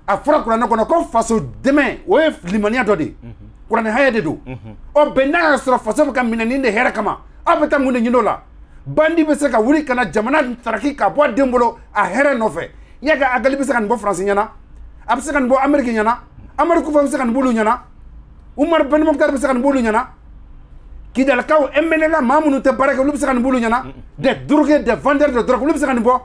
a fɔra kuranɛ kɔnɔ ko faso dɛmɛ o ye limaniya dɔ de kuranɛ haya de don ɔ bɛn n'a y'a sɔrɔ faso bɛ ka minɛni de hɛrɛ kama aw bɛ taa mun de ɲini o la bandi bɛ se ka wuli ka na jamana taraki ka bɔ a den bolo a hɛrɛ nɔfɛ yaga agali bɛ se ka nin bɔ faransi ɲɛna a bɛ se ka nin bɔ ameriki ɲɛna amadu kufa bɛ se ka nin bolo ɲɛna umaru bɛn mukutari bɛ se ka nin bolo ɲɛna kidalikaw MNLA maa minnu tɛ baara kɛ olu bɛ se ka nin bolo ɲɛna des drogués des vendeurs de drogue olu bɛ se ka nin bɔ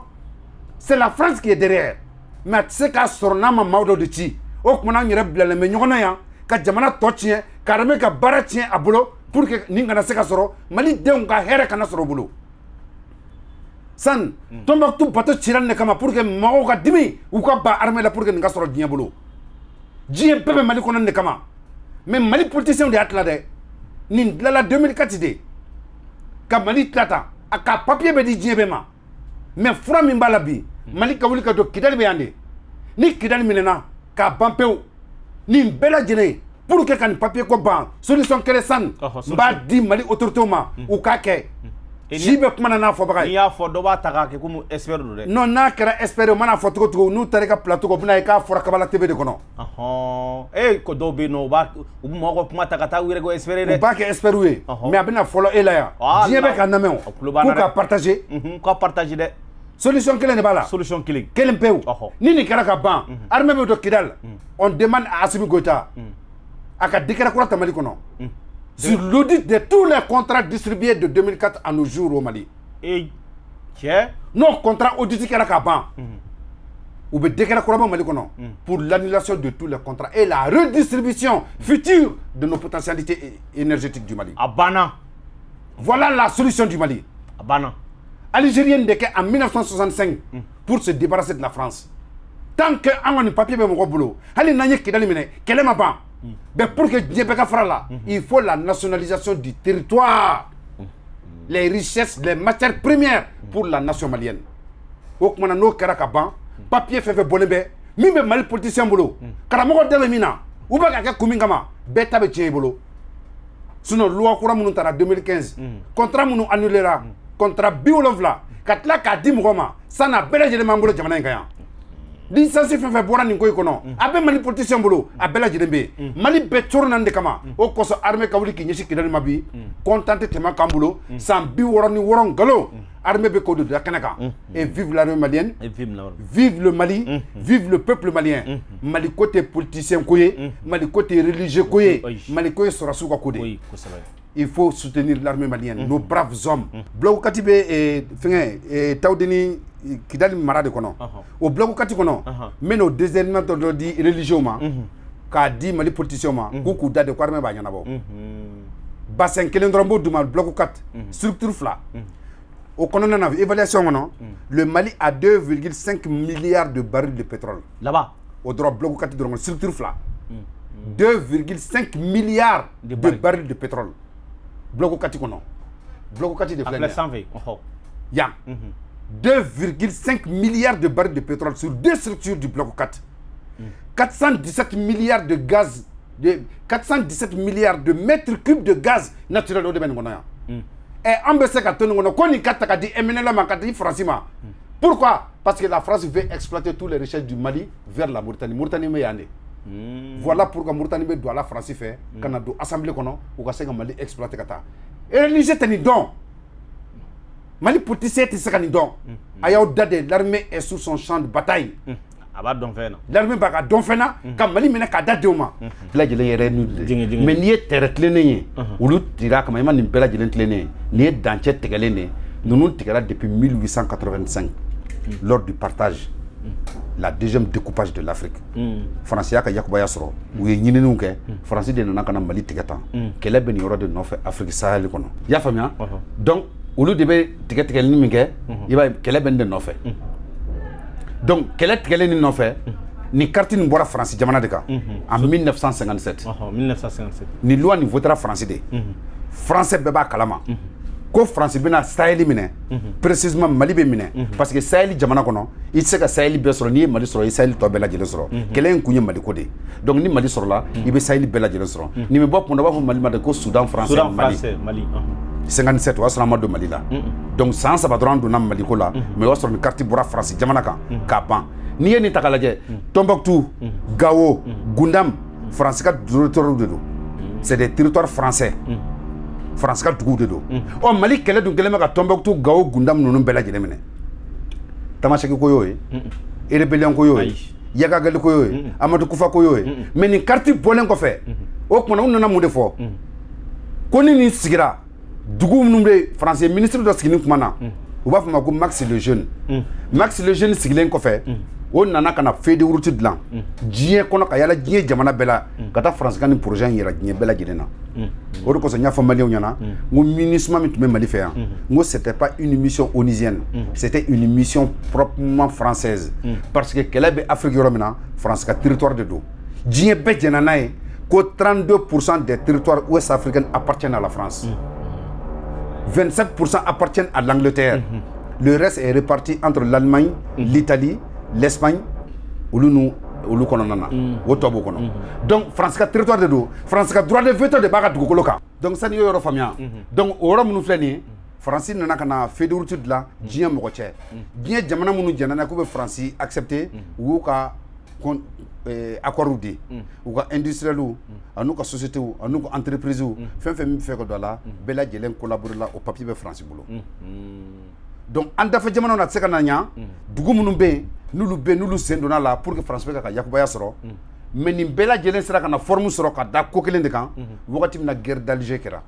c'est la France qui est derrière mais a tɛ se k'a sɔrɔ n'a ma maaw dɔ de ci o kumana an yɛrɛ bilalen bɛ ɲɔgɔn na yan ka jamana tɔ tiɲɛ ka armée ka baara tiɲɛ a bolo pour que nin kana se ka sɔrɔ Mali denw ka hɛrɛ kana sɔrɔ o bolo san Tombouctou bateau cira nin de kama pour que mɔgɔw ka dimi u ka ban armée la pour que nin ka sɔrɔ diɲɛ bolo diɲɛ bɛɛ bɛ Mali kɔnɔ nin de kama mais Mali politiciens de y'a tila dɛ nin dilala 2004 de ka Mali tila tan a ka papier bɛ di diɲɛ bɛɛ ma mais fura min b'a la bi Mali ka wuli ka don Kidali bɛ yan de ni Kidali minɛna k'a ban pewu nin bɛɛ lajɛlen pour que ka nin papier ko ban solution kɛlɛ san n b'a di Mali autorités ma u k'a kɛ si bɛ kuma na n'a fɔbaga ye n'i y'a fɔ dɔ b'a ta k'a kɛ komi expert don dɛ non n'a kɛra expert o mana fɔ cogo n'u taara i ka plateau kan u bɛna ye k'a fɔra Kabala TV de kɔnɔ ko dɔw bɛ yen nɔ u bɛ mɔgɔw ka kuma ta ka taa u yɛrɛ ko expert dɛ u b'a kɛ expert ye mais a bɛna fɔlɔ e la yan diɲɛ bɛ ka lamɛn o k'u ka partager k'a partager dɛ solution kelen de b'a la solution kelen pewu ni nin kɛra ka ban armée bɛ don Kidal on demande à Assimi Goïta a ka décret kura ta Mali kɔnɔ sur l'audit de tous les contrats distribués de 2004 à nos jours au Mali. Nos contrats audits kɛra ka ban u bɛ décret kura bɔ Mali kɔnɔ pour l'annulation de tous les contrats et la redistribution future de nos potentialités énergétiques du Mali. A banna. Voilà la solution du Mali. A banna. Algérienne de en 1965 pour se débarrasser de la France. Tant que an kɔni papier bɛ mɔgɔ bolo hali n'an ye Kidali minɛ kɛlɛ ma ban. Mais pour que diɲɛ bɛɛ ka fara la il faut la nationalisation du territoire les richesses les matières premières pour la nation malienne o kumana n'o kɛra ka ban papier fɛn fɛn bɔlen bɛ min bɛ Mali politicien bolo karamɔgɔ dɛmɛ min na u bɛ ka kɛ kun min kama bɛɛ ta bɛ tiɲɛ i bolo sinon loi kura minnu taara 2015 contrat minnu annulera contrat 70 ka tila k'a di mɔgɔ ma san'a bɛɛ lajɛlen b'an bolo jamana in kan yan licence fɛn fɛn bɔra nin ko in kɔnɔ a bɛ Mali politicien bolo a bɛɛ lajɛlen bɛ yen Mali bɛɛ coron na nin de kama o kosɔn armée ka wuli k'i ɲɛsin Kidali ma bi content tɛ tɛmɛ k'an bolo san 66 nkalon armée bɛ k'o de da kɛnɛ kan et vive l'armée malienne vive le Mali vive le peuple malien Mali ko tɛ politicien ko ye Mali ko tɛ religieux ko ye Mali ko ye sɔrɔsiw ka ko de il faut soutenir l'armée malienne nos braves hommes Bloc Kati bɛ fɛngɛ Tawudeni Kidali mara de kɔnɔ o Bloc Kati kɔnɔ n bɛna o désignement dɔ di religieux ma k'a di Mali politiciens ma k'u da de ko armée b'a ɲɛnabɔ bassin kelen dɔrɔn b'o d'u ma Bloc Kati structure fila au kɔnɔna na évaluation kɔnɔ le Mali a 2,5 milliards de barils de pétrole là-bas o dɔrɔn Bloc Kati dɔrɔn structure fila 2,5 milliards de barils de pétrole Bloc Kati kɔnɔ Bloc Kati de filɛ yan 2,5 milliards de barils de pétrole sur deux structures du Bloc 4. 417 milliards de gaz, 417 milliards de mètres cubes de gaz naturel au domaine. Et on peut se dire pourquoi? Parce que la France veut exploiter toutes les richesses du Mali vers la Mauritanie. Mauritanie me yande. Voilà pourquoi Mauritanie doit la France faire quand on a assemblée ou quand on Mali exploiter kata. Et l'Égypte teni don. Mali politicien te se don. Aya dade l'armée est sur son champ de bataille. L'armée baka don fena quand Mali mena ka dade ma. La jele yere nu. Mais ni terre clené ulu tira kama ma ni bela jele clené. Ni danche tegelene. Nous tigara depuis 1885 lors du partage. La deuxième découpage de l'Afrique. France yaka yakubaya soro ou yini nuke France de nana Mali tigatan kele ben yoro de nofe Afrique Sahel kono ya famia donc olu de be tigatel ni minge iba kele ben de nofe donc kele tigele ni nofe ni carte ni bora France jamana de ka en 1957 ni loi ni votera France de français beba kalama ko France bena Sahel minɛ précisément Mali be minɛ parce que Sahel jamana kono il se ka Sahel be sɔrɔ ni Mali sɔrɔ i Sahel tɔ bɛɛ lajɛlen sɔrɔ kɛlɛ in kun ye Mali ko de donc ni Mali sɔrɔ la i be Sahel bɛɛ lajɛlen sɔrɔ ni me bɔ kunda b'a fɔ Mali ma de ko Soudan français Mali 57 o y'a sɔrɔ an ma don Mali la donc san saba dɔrɔn an donna Mali ko la mais o y'a sɔrɔ ni carte bɔra France jamana kan k'a ban n'i ye nin ta k'a lajɛ Tombouctou Gao Goundam France ka territoire de don c'est des territoires français France ka duguw de don Mali kɛlɛ dun kɛlen bɛ ka Tombouctou Gao Goundam ninnu bɛɛ lajɛlen minɛ Tamaseki ko y'o ye rébellion ko y'o ye Yagagali ko y'o ye Amadou Koufa ko y'o ye mais nin carte bɔlen kɔfɛ o kumana u nana mun de fɔ ko ni nin sigira dugu minnu bɛ français ministre dɔ sigi nin kuma na u b'a fɔ ma ko Max le Jeune Max le Jeune sigilen kɔfɛ o nana ka na feuille de route dilan diɲɛ kɔnɔ ka yala diɲɛ jamana bɛɛ la ka taa France ka nin projet in yira diɲɛ bɛɛ lajɛlen na o de kosɔn n y'a fɔ maliyɛnw ɲɛna n ko MINUSMA min tun bɛ Mali fɛ yan n ko c'était pas une mission onusienne c'était une mission proprement française parce que kɛlɛ bɛ Afrique yɔrɔ min na France ka territoire de don diɲɛ bɛɛ jɛnna n'a ye ko 32% des territoires ouest africains appartiennent à la France 27% appartiennent à l'Angleterre le reste est réparti entre l'Allemagne l'Italie l'Espagne olu kɔnɔna na o tɔ b'o kɔnɔ donc France ka territoire de don France ka droit de veto de b'a ka dugukolo kan donc sani y'o yɔrɔ faamuya donc o yɔrɔ minnu filɛ nin ye France nana ka na feuille de route dilan diɲɛ mɔgɔ cɛ diɲɛ jamana minnu jɛnna n'a k'u bɛ France accepter u y'u ka accords di u ka industriels an'u ka sociétés an'u ka entreprises fɛn fɛn min bɛ fɛ ka don a la bɛɛ lajɛlen collaborer la o papier bɛ France bolo donc an dafɛ jamanaw na tɛ se ka na ɲa dugu minnu bɛ yen n'olu sen donna la pour que France bɛ ka yakubaya sɔrɔ mais nin bɛɛ lajɛlen sera ka na forme sɔrɔ ka da ko kelen de kan wagati min na guerre d'Alger kɛra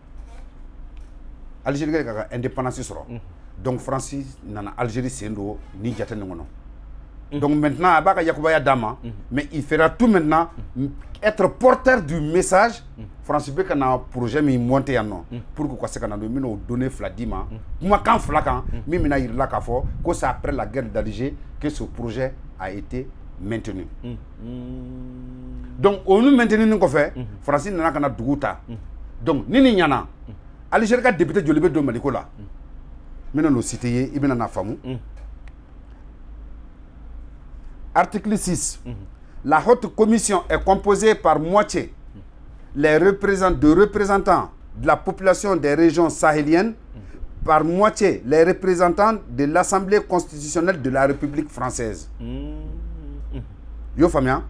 Algérie ka ka indépendance sɔrɔ donc France nana Algérie sen don ni jate nin kɔnɔ donc maintenant a b'a ka yakubaya d'a ma mais il fera tout maintenant être porteur du message France bɛ ka na projet min monter yan nɔ pour que u ka se ka na don n bɛn'o donner fila d'i ma kumakan fila kan min bɛna yir'i la k'a fɔ ko c'est après la guerre d'Alger que ce projet a été maintenu donc olu maintenu nin kɔfɛ France nana ka na dugu ta donc ni nin ɲana Algérie ka député joli bɛ don Maliko la n bɛna n'o citer ye i bɛna n'a faamu article 6 la haute commission est composée par moitié les représentants de la population des régions sahéliennes, par moitié les représentants de l'Assemblée constitutionnelle de la République française. Yo famia,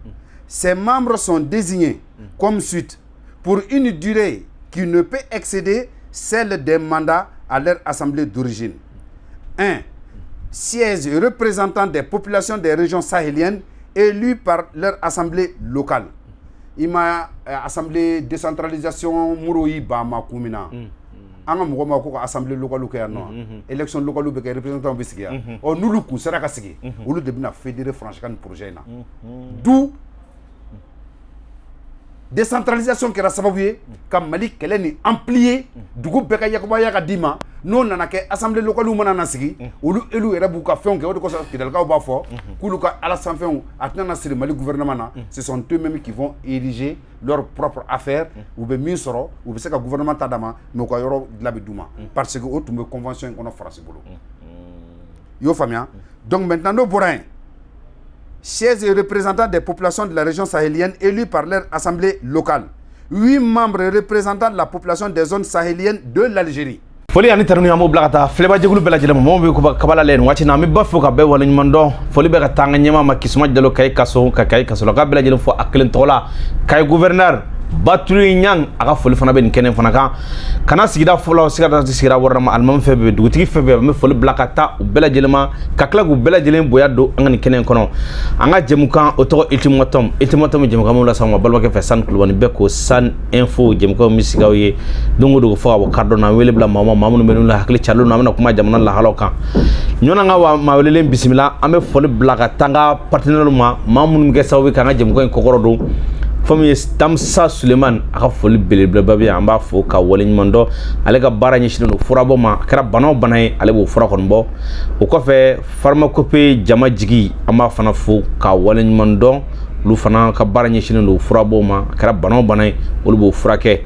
ces membres sont désignés comme suite pour une durée qui ne peut excéder celle des mandats à leur assemblée d'origine. 1. Sièges représentants des populations des régions sahéliennes élus par leur assemblée locale. Il m'a assemblée décentralisation Mouroui Bama Koumina. Anga mɔgɔ ma ko ka assemblée locale kɛ yan nɔ élection locale bɛ kɛ représentant bɛ sigi yan n'olu kun sera ka sigi olu de bɛna fédérer France ka nin projet in na d'où décentralisation kɛra sababu ye ka Mali kɛlɛ ni amplier dugu bɛɛ ka yakubaya ka d'i ma n'o nana kɛ assemblée locale mana na sigi olu élu yɛrɛ b'u ka fɛnw kɛ o de kosɔn Kidalikaw b'a fɔ k'olu ka alasan fɛnw a tɛna na siri Mali gouvernement na ce sont eux-mêmes qui vont ériger leurs propres affaires u bɛ min sɔrɔ u bɛ se ka gouvernement ta d'a ma mais u ka yɔrɔ dilan bɛ d'u ma parce que o tun bɛ convention in kɔnɔ France bolo i y'o faamuya donc maintenant n'o bɔra yen sièges et représentants des populations de la région sahélienne élus par leur assemblée locale. 8 membres représentant la population des zones sahéliennes de l'Algérie. Foli ani taruni amo blagata fleba jegulu bela jele mo be ko kabala len wati na mi bafo ka be wala nyundo foli be ka tanga nyema makisuma jelo kay kaso ka kay kaso ka bela jele fo aklen tola kay gouverneur Baturi Nyang aga foli fana be kenen fana kan kana sigida folo sigida warama almam febe dugutigi febe me foli blakata u bela jelema kakla gu bela jelen boya do ngani kenen kono anga jemukan oto iltimotom jemukan mo la sama balwa ke fe san kulwani be ko san info jemukan misigaw ye dongo do fo abo kardo na wele bla mama mamunu menu la hakli chalo na kuma jamana la halokan nyona nga wa mawlelen bismillah ame foli blakata nga partenaire ma mamunu ke sawi kan jemukan kokoro do Famille Tamsa Suleiman aka foli belebele babi an b'a fo ka wale ɲuman dɔ ale ka baara ɲɛsinnen don furabɔ ma a kɛra bana o bana ye ale b'o fura kɔni bɔ o kɔfɛ pharmacopée jama jigi an b'a fana fo ka wale ɲuman dɔn olu fana ka baara ɲɛsinnen don furabɔ ma a kɛra bana o bana ye olu b'o furakɛ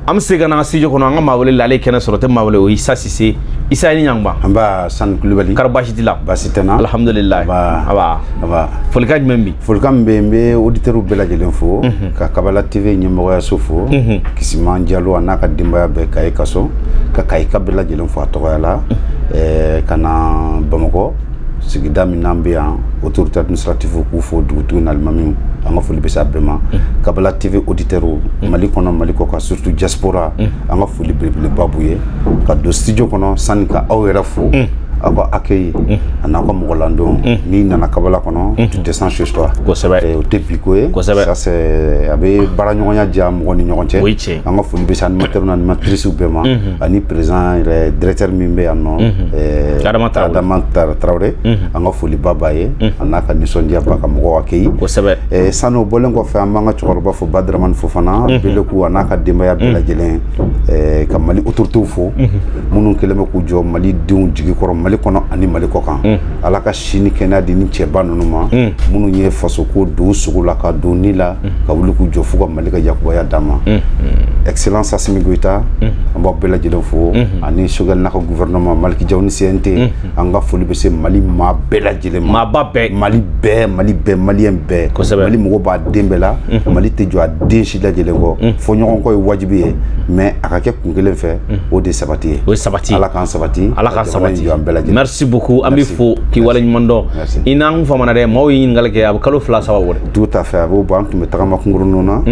am se ka na studio kono anga mawele la ale kene soro te mawele o Issa Cissé Issa ni nyangba amba san kulubali karbashi dila basitena alhamdulillah aba folika membi folika mbembe auditeur bela jelen fo ka Kabala TV nyembo ya sofo kisima njalo anaka dimba ya be kay kaso ka kay kabela jelen fo atoya la kana Bamako sigida min n'an bɛ yan autorité administrative k'u fo dugutigi n'alimamiw an ka foli bɛ se a bɛɛ ma Kabala TV auditeurs Mali kɔnɔ Mali kɔ kan surtout diaspora an ka foli belebeleba b'u ye ka don studio kɔnɔ sani ka aw yɛrɛ fo aw ka accueil ani aw ka mɔgɔ ladon n'i nana Kabala kɔnɔ tu descends chez toi kosɛbɛ o tɛ bi ko ye ça c'est a bɛ baaraɲɔgɔnya diya mɔgɔ ni ɲɔgɔn cɛ an ka foli bɛ se animateur ni animatrice bɛɛ ma ani président yɛrɛ directeur min bɛ yan nɔ Adama Traoré an ka foli ba b'a ye a n'a ka nisɔndiya ba ka mɔgɔw accueil kosɛbɛ sani o bɔlen kɔfɛ an b'an ka cɛkɔrɔba fo Badramani Fofana Beleku a n'a ka denbaya bɛɛ lajɛlen ka Mali autorités fo minnu kɛlen bɛ k'u jɔ Mali denw jigi kɔrɔ Mali kɔnɔ ani Mali kɔ kan Ala ka si ni kɛnɛya di ni cɛba ninnu ma minnu ye faso ko don sugu la ka don ni la ka wuli k'u jɔ fo ka Mali ka yakubaya d'a ma Excellence Assimi Goïta an b'aw bɛɛ lajɛlen fo ani Choguel n'a ka gouvernement Maliki Diaw ni CNT an ka foli bɛ se Mali maa bɛɛ lajɛlen ma Mali bɛɛ maliyɛn bɛɛ Mali mɔgɔ b'a den bɛɛ la Mali tɛ jɔ a den si lajɛlen kɔ fo ɲɔgɔn kɔ ye wajibi ye mais a ka kɛ kun kelen fɛ o de sabati ye Ala k'an sabati merci beaucoup an bɛ fo k'i waleɲuman dɔn i n'an famana dɛ maaw ye ɲininkali kɛ a bɛ kalo 2 3 bɔ dɛ tout à fait a b'o bɔ an tun bɛ tagama kunkuruninw na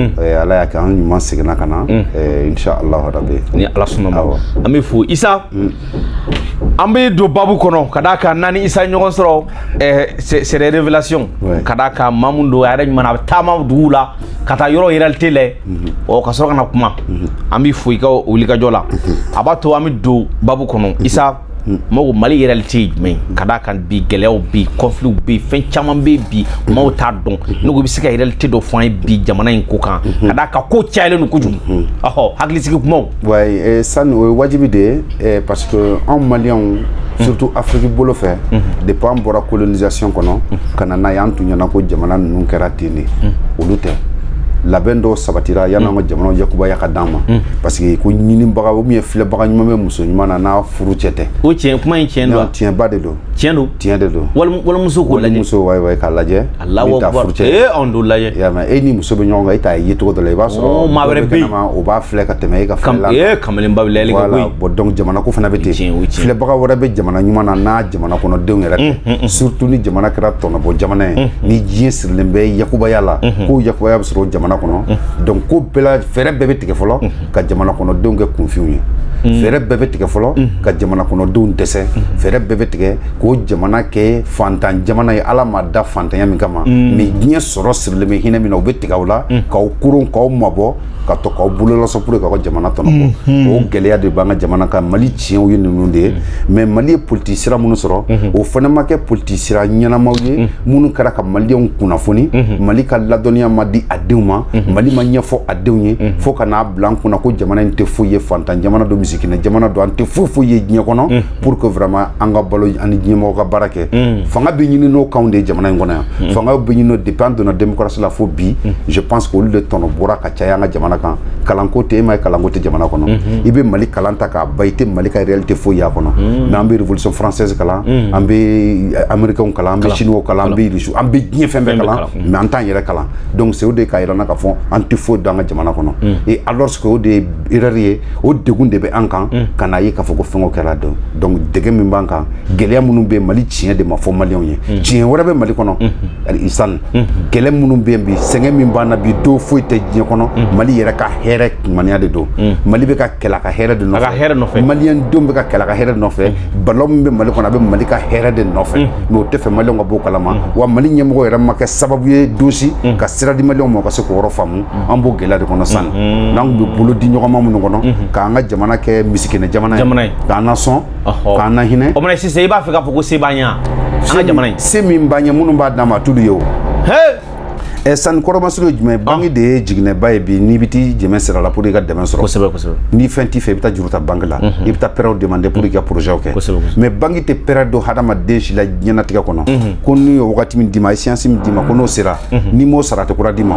Ala y'a kɛ an ɲuman seginna ka na inchallah rabi ni Ala sɔnna ma an bɛ fo Isa an bɛ don babu kɔnɔ ka d'a kan n'an ni Isa ɲɔgɔn sɔrɔ c'est des révélations ka d'a kan maa min don a yɛrɛ ɲuman a bɛ taama duguw la ka taa yɔrɔ réalité lajɛ ka sɔrɔ ka na kuma an bɛ fo i ka wulikajɔ la a b'a to an bɛ don babu kɔnɔ Isa mɔgɔ Mali réalité ye jumɛn ka d'a kan bi gɛlɛyaw bi conflits bi fɛn caman bɛ bi maaw t'a dɔn n'u ko i bɛ se ka réalité dɔ fɔ an ye bi jamana in ko kan ka d'a kan ko cayalen don kojugu hakilisigi kumaw sani o ye wajibi de ye parce que anw maliyɛnw surtout Afrique bolo fɛ depuis an bɔra colonisation kɔnɔ ka na n'a ye an tun ɲɛna ko jamana ninnu kɛra ten de olu tɛ labɛn dɔw sabatira yan'an ka jamanaw yakubaya ka d'an ma parce que ko ɲinibaga ou bien filɛbaga ɲuman bɛ muso ɲuman na n'a furu cɛ tɛ o tiɲɛ kuma in tiɲɛ don tiɲɛba de don tiɲɛ de don walimuso k'o lajɛ walimuso wayi k'a lajɛ Allahu Akbar anw t'o lajɛ ya mais e ni muso bɛ ɲɔgɔn kan e t'a ye cogo dɔ la i b'a sɔrɔ maa wɛrɛ bɛ yen o b'a filɛ ka tɛmɛ e ka filɛ la kamalenba bɛ layɛli kɛ koyi bon donc jamana ko fana bɛ ten filɛbaga wɛrɛ bɛ jamana ɲuman na n'a jamana kɔnɔdenw yɛrɛ tɛ surtout ni jamana kɛra tɔnɔbɔ jamana ye ni diɲɛ sirilen bɛ yakubaya la ko yakubaya bɛ sɔrɔ jamana kɔnɔ donc ko bɛɛ la fɛɛrɛ bɛɛ bɛ tigɛ fɔlɔ ka jamana kɔnɔdenw kɛ kunfiw ye fɛɛrɛ bɛɛ bɛ tigɛ fɔlɔ ka jamana kɔnɔdenw dɛsɛ fɛɛrɛ bɛɛ bɛ tigɛ k'o jamana kɛ fantan jamana ye Ala ma da fantanya min kama mais diɲɛ sɔrɔ sirilen bɛ hinɛ min na o bɛ tigɛ o la k'aw koron k'aw mabɔ ka to k'aw bolo lasɔ pour que k'aw ka jamana tɔnɔbɔ o gɛlɛya de b'an ka jamana kan Mali tiɲɛw ye ninnu de ye mais Mali ye politique sira minnu sɔrɔ o fana ma kɛ politique sira ɲɛnamaw ye minnu kɛra ka maliyɛnw kunnafoni Mali ka ladɔnniya ma di a denw ma Mali ma ɲɛfɔ a denw ye fo ka n'a bila an kunna ko jamana in tɛ foyi ye fantan jamana don misikinɛ jamana don an tɛ foyi ye diɲɛ kɔnɔ pour que vraiment an ka balo ani diɲɛmɔgɔw ka baara kɛ fanga bɛ ɲini n'o kanw de ye jamana in kɔnɔ yan fanga bɛ ɲini depuis an donna démocratie la fo bi je pense que olu de tɔnɔ bɔra ka caya an ka jamana kan kalanko tɛ e ma ye kalanko tɛ jamana kɔnɔ i bɛ Mali kalan ta k'a ba i tɛ Mali ka réalité foyi y'a kɔnɔ mais an bɛ révolution française kalan an bɛ américains kalan an bɛ chinois kalan an bɛ russe an bɛ diɲɛ fɛn bɛɛ kalan mais an t'an yɛrɛ kalan donc c'est o de k'a yira na k'a fɔ an tɛ foyi dɔn an ka jamana kɔnɔ et alors que o de ye erreur ye o degun de bɛ an kan ka n'a ye k'a fɔ ko fɛnw kɛra dɔn donc dɛgɛ min b'an kan gɛlɛya minnu bɛ Mali tiɲɛ de ma fɔ maliyɛnw ye tiɲɛ wɛrɛ bɛ Mali kɔnɔ isan kɛlɛ minnu bɛ yen bi sɛgɛn min b'an na bi do foyi tɛ diɲɛ kɔnɔ Mali yɛrɛ ka hɛrɛ kumaniya de don Mali bɛ ka kɛlɛ a ka hɛrɛ de nɔfɛ maliyɛn denw bɛ ka kɛlɛ a ka hɛrɛ de nɔfɛ balawu min bɛ Mali kɔnɔ a bɛ Mali ka hɛrɛ de nɔfɛ mais o tɛ fɛ maliyɛnw ka bɔ o kalama wa Mali ɲɛmɔgɔ yɛrɛ ma kɛ sababu ye dosi ka sira di maliyɛnw ma u ka se k'o yɔrɔ faamu an b'o gɛlɛya de kɔnɔ san n'an tun bɛ bolo di ɲɔgɔn ma minnu kɔnɔ k'an ka jamana kɛ misikinɛ jamana ye k'an na sɔn k'an na hinɛ o mana sisan i b'a fɛ k'a fɔ ko se b'an ye an ka jamana in se min b'an ye minnu b'a d'an ma a t'olu ye o sani kɔrɔmasuru ye jumɛn banque de ye jiginɛba ye bi n'i bɛ t'i jɛmɛ sira la pour i ka dɛmɛ sɔrɔ kosɛbɛ ni fɛn t'i fɛ i bɛ taa juru ta banque la i bɛ taa pɛrɛw demander pour i ka projet kɛ mais banque tɛ pɛrɛ don hadamaden si la diɲɛnatigɛ kɔnɔ ko n'u ye wagati min d'i ma échéance min d'i ma ko n'o sera n'i m'o sara a tɛ kura d'i ma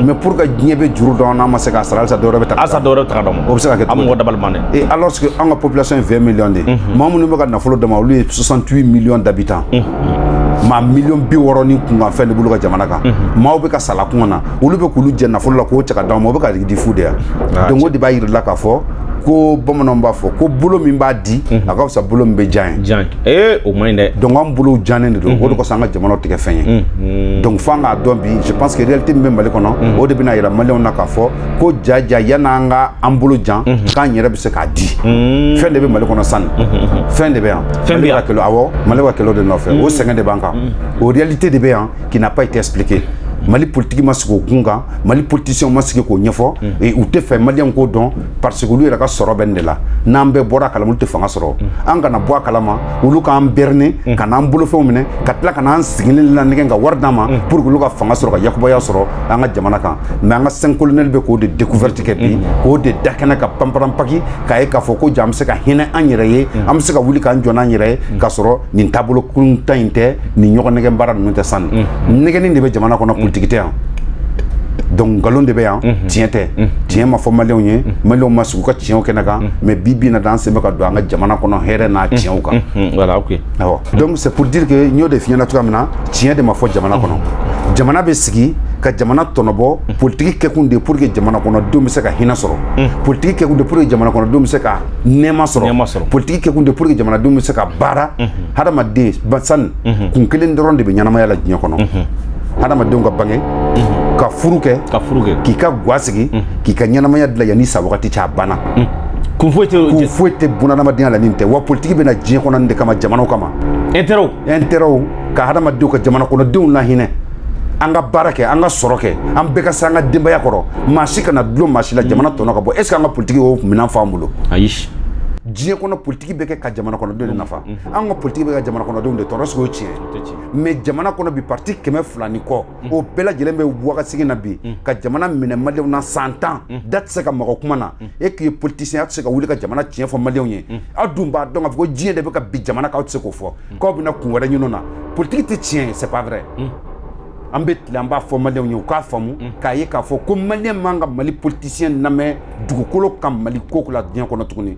mais pour que diɲɛ bɛ juru dɔn n'a ma se k'a sara halisa dɔwɛrɛ bɛ ta halisa dɔwɛrɛ bɛ ta ka d'a ma o bɛ se ka kɛ a mɔgɔ dabali ban dɛ et alors que an ka population ye 20 millions de maa minnu bɛ ka nafolo d'a ma olu ye 68 millions d'habitants maa million 60 ni kunkan fɛn de bolo ka jamana kan maaw bɛ ka sala kunga na olu bɛ k'olu jɛ nafolo la k'o cɛ ka d'anw ma o bɛ ka di fu de yan donc o de b'a yir'i la k'a fɔ ko bamanan b'a fɔ ko bolo min b'a di a ka fisa bolo min bɛ jan ye o man ɲi dɛ donc an bolo jannen de don o de kosɔn an ka jamana tigɛ fɛn ye donc fo an k'a dɔn bi je pense que réalité min bɛ Mali kɔnɔ o de bɛna yira maliyɛnw na k'a fɔ ko jaja yan'an ka an bolo jan k'an yɛrɛ bɛ se k'a di fɛn de bɛ Mali kɔnɔ san fɛn de bɛ yan Mali ka kɛlɛ awɔ Mali ka kɛlɛ de nɔfɛ o sɛgɛn de b'an kan o réalité de bɛ yan qui n'a pas été expliqué Mali politique ma sigi o kun kan Mali politicien ma sigi k'o ɲɛfɔ et u tɛ fɛ maliyɛnw k'o dɔn parce que olu yɛrɛ ka sɔrɔ bɛ nin de la n'an bɛɛ bɔra a kalama olu tɛ fanga sɔrɔ an kana bɔ a kalama olu k'an berner ka n'an bolofɛnw minɛ ka tila ka n'an sigilen lanɛgɛ ka wari d'an ma pour que olu ka fanga sɔrɔ ka yakubaya sɔrɔ an ka jamana kan mais an ka 5 colonels bɛ k'o de découverte kɛ bi k'o de da kɛnɛ ka panparanpaki k'a ye k'a fɔ ko ja an bɛ se ka hinɛ an yɛrɛ ye an bɛ se ka wuli k'an jɔ n'an yɛrɛ ye k'a sɔrɔ nin taabolo kunta in tɛ nin ɲɔgɔn nɛgɛ baara ninnu tɛ san nɛgɛnin de bɛ jamana kɔnɔ politique tɛ yan donc nkalon de bɛ yan tiɲɛ tɛ tiɲɛ ma fɔ maliyɛnw ye maliyɛnw ma sigi u ka tiɲɛw kɛnɛ kan mais bi bi in na an sen bɛ ka don an ka jamana kɔnɔ hɛrɛ n'a tiɲɛw kan voilà ok awɔ donc c'est pour dire que n y'o de f'i ɲɛna cogoya min na tiɲɛ de ma fɔ jamana kɔnɔ jamana bɛ sigi ka jamana tɔnɔbɔ politique kɛkun de pour que jamana kɔnɔdenw bɛ se ka hinɛ sɔrɔ politique kɛkun de pour que jamana kɔnɔdenw bɛ se ka nɛɛma sɔrɔ politique kɛkun de pour que jamanadenw bɛ se ka baara hadamaden sani kun kelen dɔrɔn de bɛ ɲɛnamaya la diɲɛ kɔnɔ hadamadenw ka bange ka furu kɛ k'i ka gwa sigi k'i ka ɲɛnamaya dilan yanni sa wagati cɛ a banna kun foyi tɛ bunadamadenya la nin tɛ wa politique bɛ na diɲɛ kɔnɔ nin de kama jamanaw kama intérêt ka hadamadenw ka jamana kɔnɔdenw lahinɛ an ka baara kɛ an ka sɔrɔ kɛ an bɛɛ ka se an ka denbaya kɔrɔ maa si kana dulon maa si la jamana tɔnɔ ka bɔ est ce que an ka politique y'o minɛn fɔ an bolo ayi diɲɛ kɔnɔ politique bɛ kɛ ka jamana kɔnɔdenw de nafa an ka politique bɛ ka jamana kɔnɔdenw de tɔɔrɔ sigi o tiɲɛ mais jamana kɔnɔ bi parti 200 ni kɔ o bɛɛ lajɛlen bɛ wagasigi na bi ka jamana minɛ maliyɛnw na 100 ans da tɛ se ka maga kuma na e k'i ye politicien a tɛ se ka wuli ka jamana tiɲɛ fɔ maliyɛnw ye aw dun b'a dɔn k'a fɔ ko diɲɛ de bɛ ka bin jamana kan aw tɛ se k'o fɔ k'aw bɛna kun wɛrɛ ɲini o na politique tɛ tiɲɛ c'est pas vrai an bɛ tile an b'a fɔ maliyɛnw ye u k'a faamu k'a ye k'a fɔ ko maliyɛn man ka Mali politicien lamɛn dugukolo kan Mali ko la diɲɛ kɔnɔ tuguni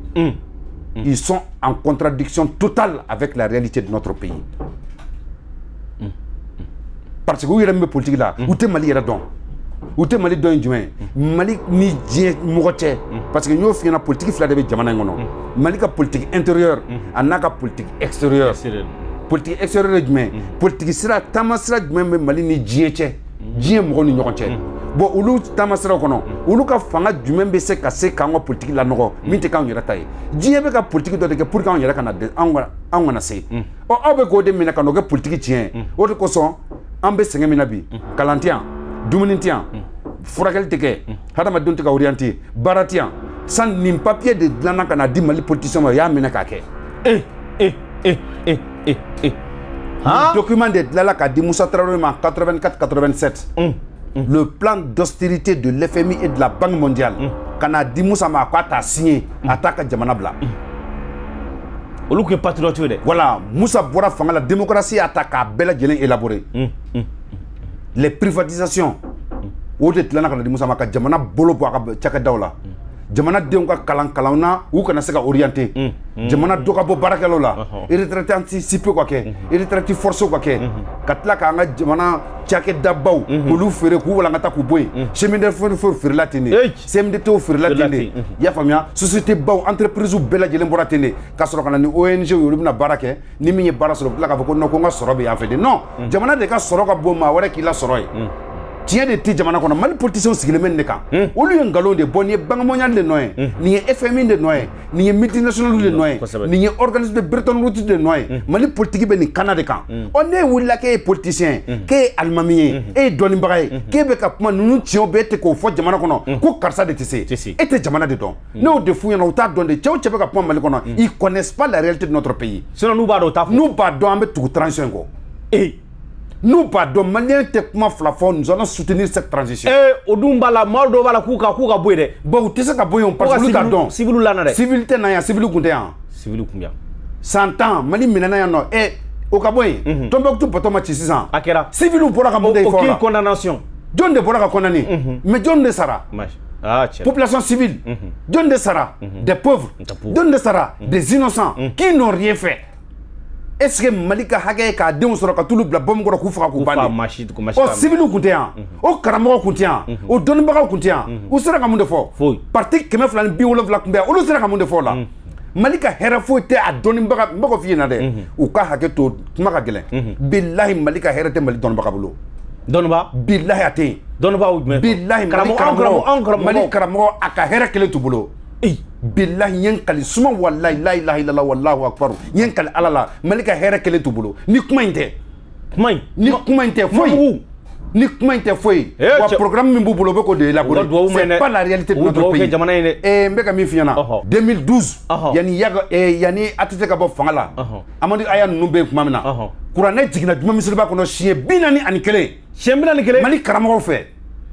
ils sont en contradiction totale avec la réalité de notre pays. Parce que vous avez politique là, vous êtes Mali là-dedans. Vous êtes Mali dans une Mali ni Dieu mourte. Parce que nous avons une politique flat de Jamana ngono. Mali ka politique intérieure, anaka politique extérieure. Politique extérieure jumɛn politique sira taama sira jumɛn bɛ Mali ni diɲɛ cɛ diɲɛ mɔgɔw ni ɲɔgɔn cɛ bon olu taama siraw kɔnɔ olu ka fanga jumɛn bɛ se ka se k'an ka politique lanɔgɔ min tɛ k'anw yɛrɛ ta ye diɲɛ bɛ ka politique dɔ de kɛ pour que anw yɛrɛ kana anw kana se ɔ aw bɛ k'o de minɛ ka n'o kɛ politique tiɲɛ o de kosɔn an bɛ sɛgɛn min na bi kalan tɛ yan dumuni tɛ yan furakɛli tɛ kɛ hadamadenw tɛ ka orienter baara tɛ yan san nin papier de dilanna ka na di Mali politicien ma o y'a minɛ k'a kɛ Le document de Dlala qu'a dit Moussa Traoré en 84-87. Le plan d'austérité de l'FMI et de la Banque mondiale. Quand a dit Moussa Maka a signé, attaque à Djamanabla. Voilà, Moussa Bora Fanga, la démocratie attaque à Bella Djelin élaboré. Les privatisations. Au de Dlala qu'a dit Moussa Maka, Djamana Bolo Boaka Tchakadaola. Jamana denw ka kalan na u kana se ka orienter jamana dɔ ka bɔ baarakɛlaw la retraité anticipé ka kɛ retraité forcé ka kɛ ka tila k'an ka jamana cakɛdabaw k'olu feere k'u walankata k'u bɔ yen cheminot feerela ten de CMDT feerela ten de i y'a faamuya société baw entreprise bɛɛ lajɛlen bɔra ten de ka sɔrɔ ka na ni ONG olu bɛna baara kɛ ni min ye baara sɔrɔ u tila k'a fɔ ko non ko n ka sɔrɔ bɛ yan fɛ de non jamana de ka sɔrɔ ka bon maa wɛrɛ k'i la sɔrɔ ye tiɲɛ de tɛ jamana kɔnɔ Mali politiciens sigilen bɛ nin de kan olu ye nkalon de bɔ nin ye Banque mondiale de nɔ ye nin ye FMI de nɔ ye nin ye multinational de nɔ ye nin ye organisme de Bretton Woods de nɔ ye Mali politique bɛ nin kana de kan ɔ ne wulila k'e ye politicien k'e ye alimami ye e ye dɔnnibaga ye k'e bɛ ka kuma ninnu tiɲɛw bɛ e tɛ k'o fɔ jamana kɔnɔ ko karisa de tɛ se e tɛ jamana de dɔn n'o de f'u ɲɛna u t'a dɔn de cɛw cɛ bɛ ka kuma Mali kɔnɔ ils connaissent pas la réalité de notre pays sinon n'u b'a dɔn u t'a fɔ n'u b'a dɔn an bɛ tugu transition in kɔ nous pardon malien te kuma fila fɔ nous allons soutenir cette transition o dun b'a la maa dɔw b'a la k'u ka bɔ yen dɛ bon u tɛ se ka bɔ yen parce que olu t'a dɔn civil lana dɛ civil tɛ na yan civil kun tɛ yan civil kun yan 100 ans Mali minɛna yan nɔ o ka bɔ yen Tombouctou bateau ma ci sisan a kɛra civil bɔra ka mun de fɔ la aucune condamnation jɔn de bɔra ka condamner mais jɔn de sara population civile jɔn de sara des pauvres jɔn de sara des innocents qui n'ont rien fait est-ce que Mali ka hakɛ k'a denw sɔrɔ ka tulu bila bombe kɔrɔ k'u faga k'u ban de? O civil kun tɛ yan, o karamɔgɔ kun tɛ yan, o dɔnnibagaw kun tɛ yan, u sera ka mun de fɔ? Parti 270 kun bɛ yan, olu sera ka mun de fɔ o la? Mali ka hɛrɛ foyi tɛ a dɔnnibaga, n bɛ k'o f'i ɲɛna dɛ, u ka hakɛ to kuma ka gɛlɛn, bilahi Mali ka hɛrɛ tɛ Mali dɔnnibaga bolo. Dɔnnibaga? Bilahi a tɛ yen. Dɔnnibaga y'o jumɛn? Bilahi Mali karamɔgɔ a ka hɛrɛ kelen t'u bolo. Bilahi n ye n kali suma walahi la ilaha illallah wallahu akbar, n ye n kali Ala la, Mali ka hɛrɛ kelen t'u bolo ni kuma in tɛ. Ni kuma in tɛ foyi. Ni kuma in tɛ foyi. Wa programme min b'u bolo u bɛ k'o de élaborer. C'est pas la réalité de notre pays. N bɛ ka min f'i ɲɛna 2012 yani ATT ka bɔ fanga la, Amadu Aya ninnu bɛ yen tuma min na, kuranɛ jiginna juma misiriba kɔnɔ siɲɛ 44. Siɲɛ 44 Mali karamɔgɔw fɛ.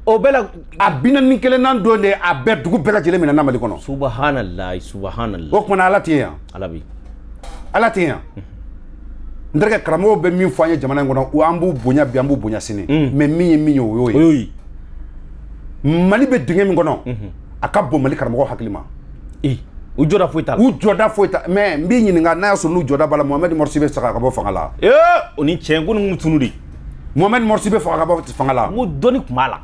O bɛɛ la a 41 nan don de a bɛɛ dugu bɛɛ lajɛlen minɛ na Mali kɔnɔ. Subhanallah. O kumana Ala tɛ yan. Ala tɛ yan. N terikɛ karamɔgɔw bɛ min fɔ an ye jamana in kɔnɔ, an b'u bonya bi, an b'u bonya sini, mais min ye min ye o y'o ye. Mali bɛ dingɛ min kɔnɔ a ka bon Mali karamɔgɔw hakili ma. U jɔda foyi t'a la. U jɔda foyi t'a la, mais n b'i ɲininka n'a y'a sɔrɔ n'u jɔda b'a la, Mohamed Morsi bɛ faga ka bɔ fanga la. O ni tiɲɛ ko ni mun tunu de. Mohamed Morsi bɛ faga ka bɔ fanga la. N ko dɔnni tun b'a la.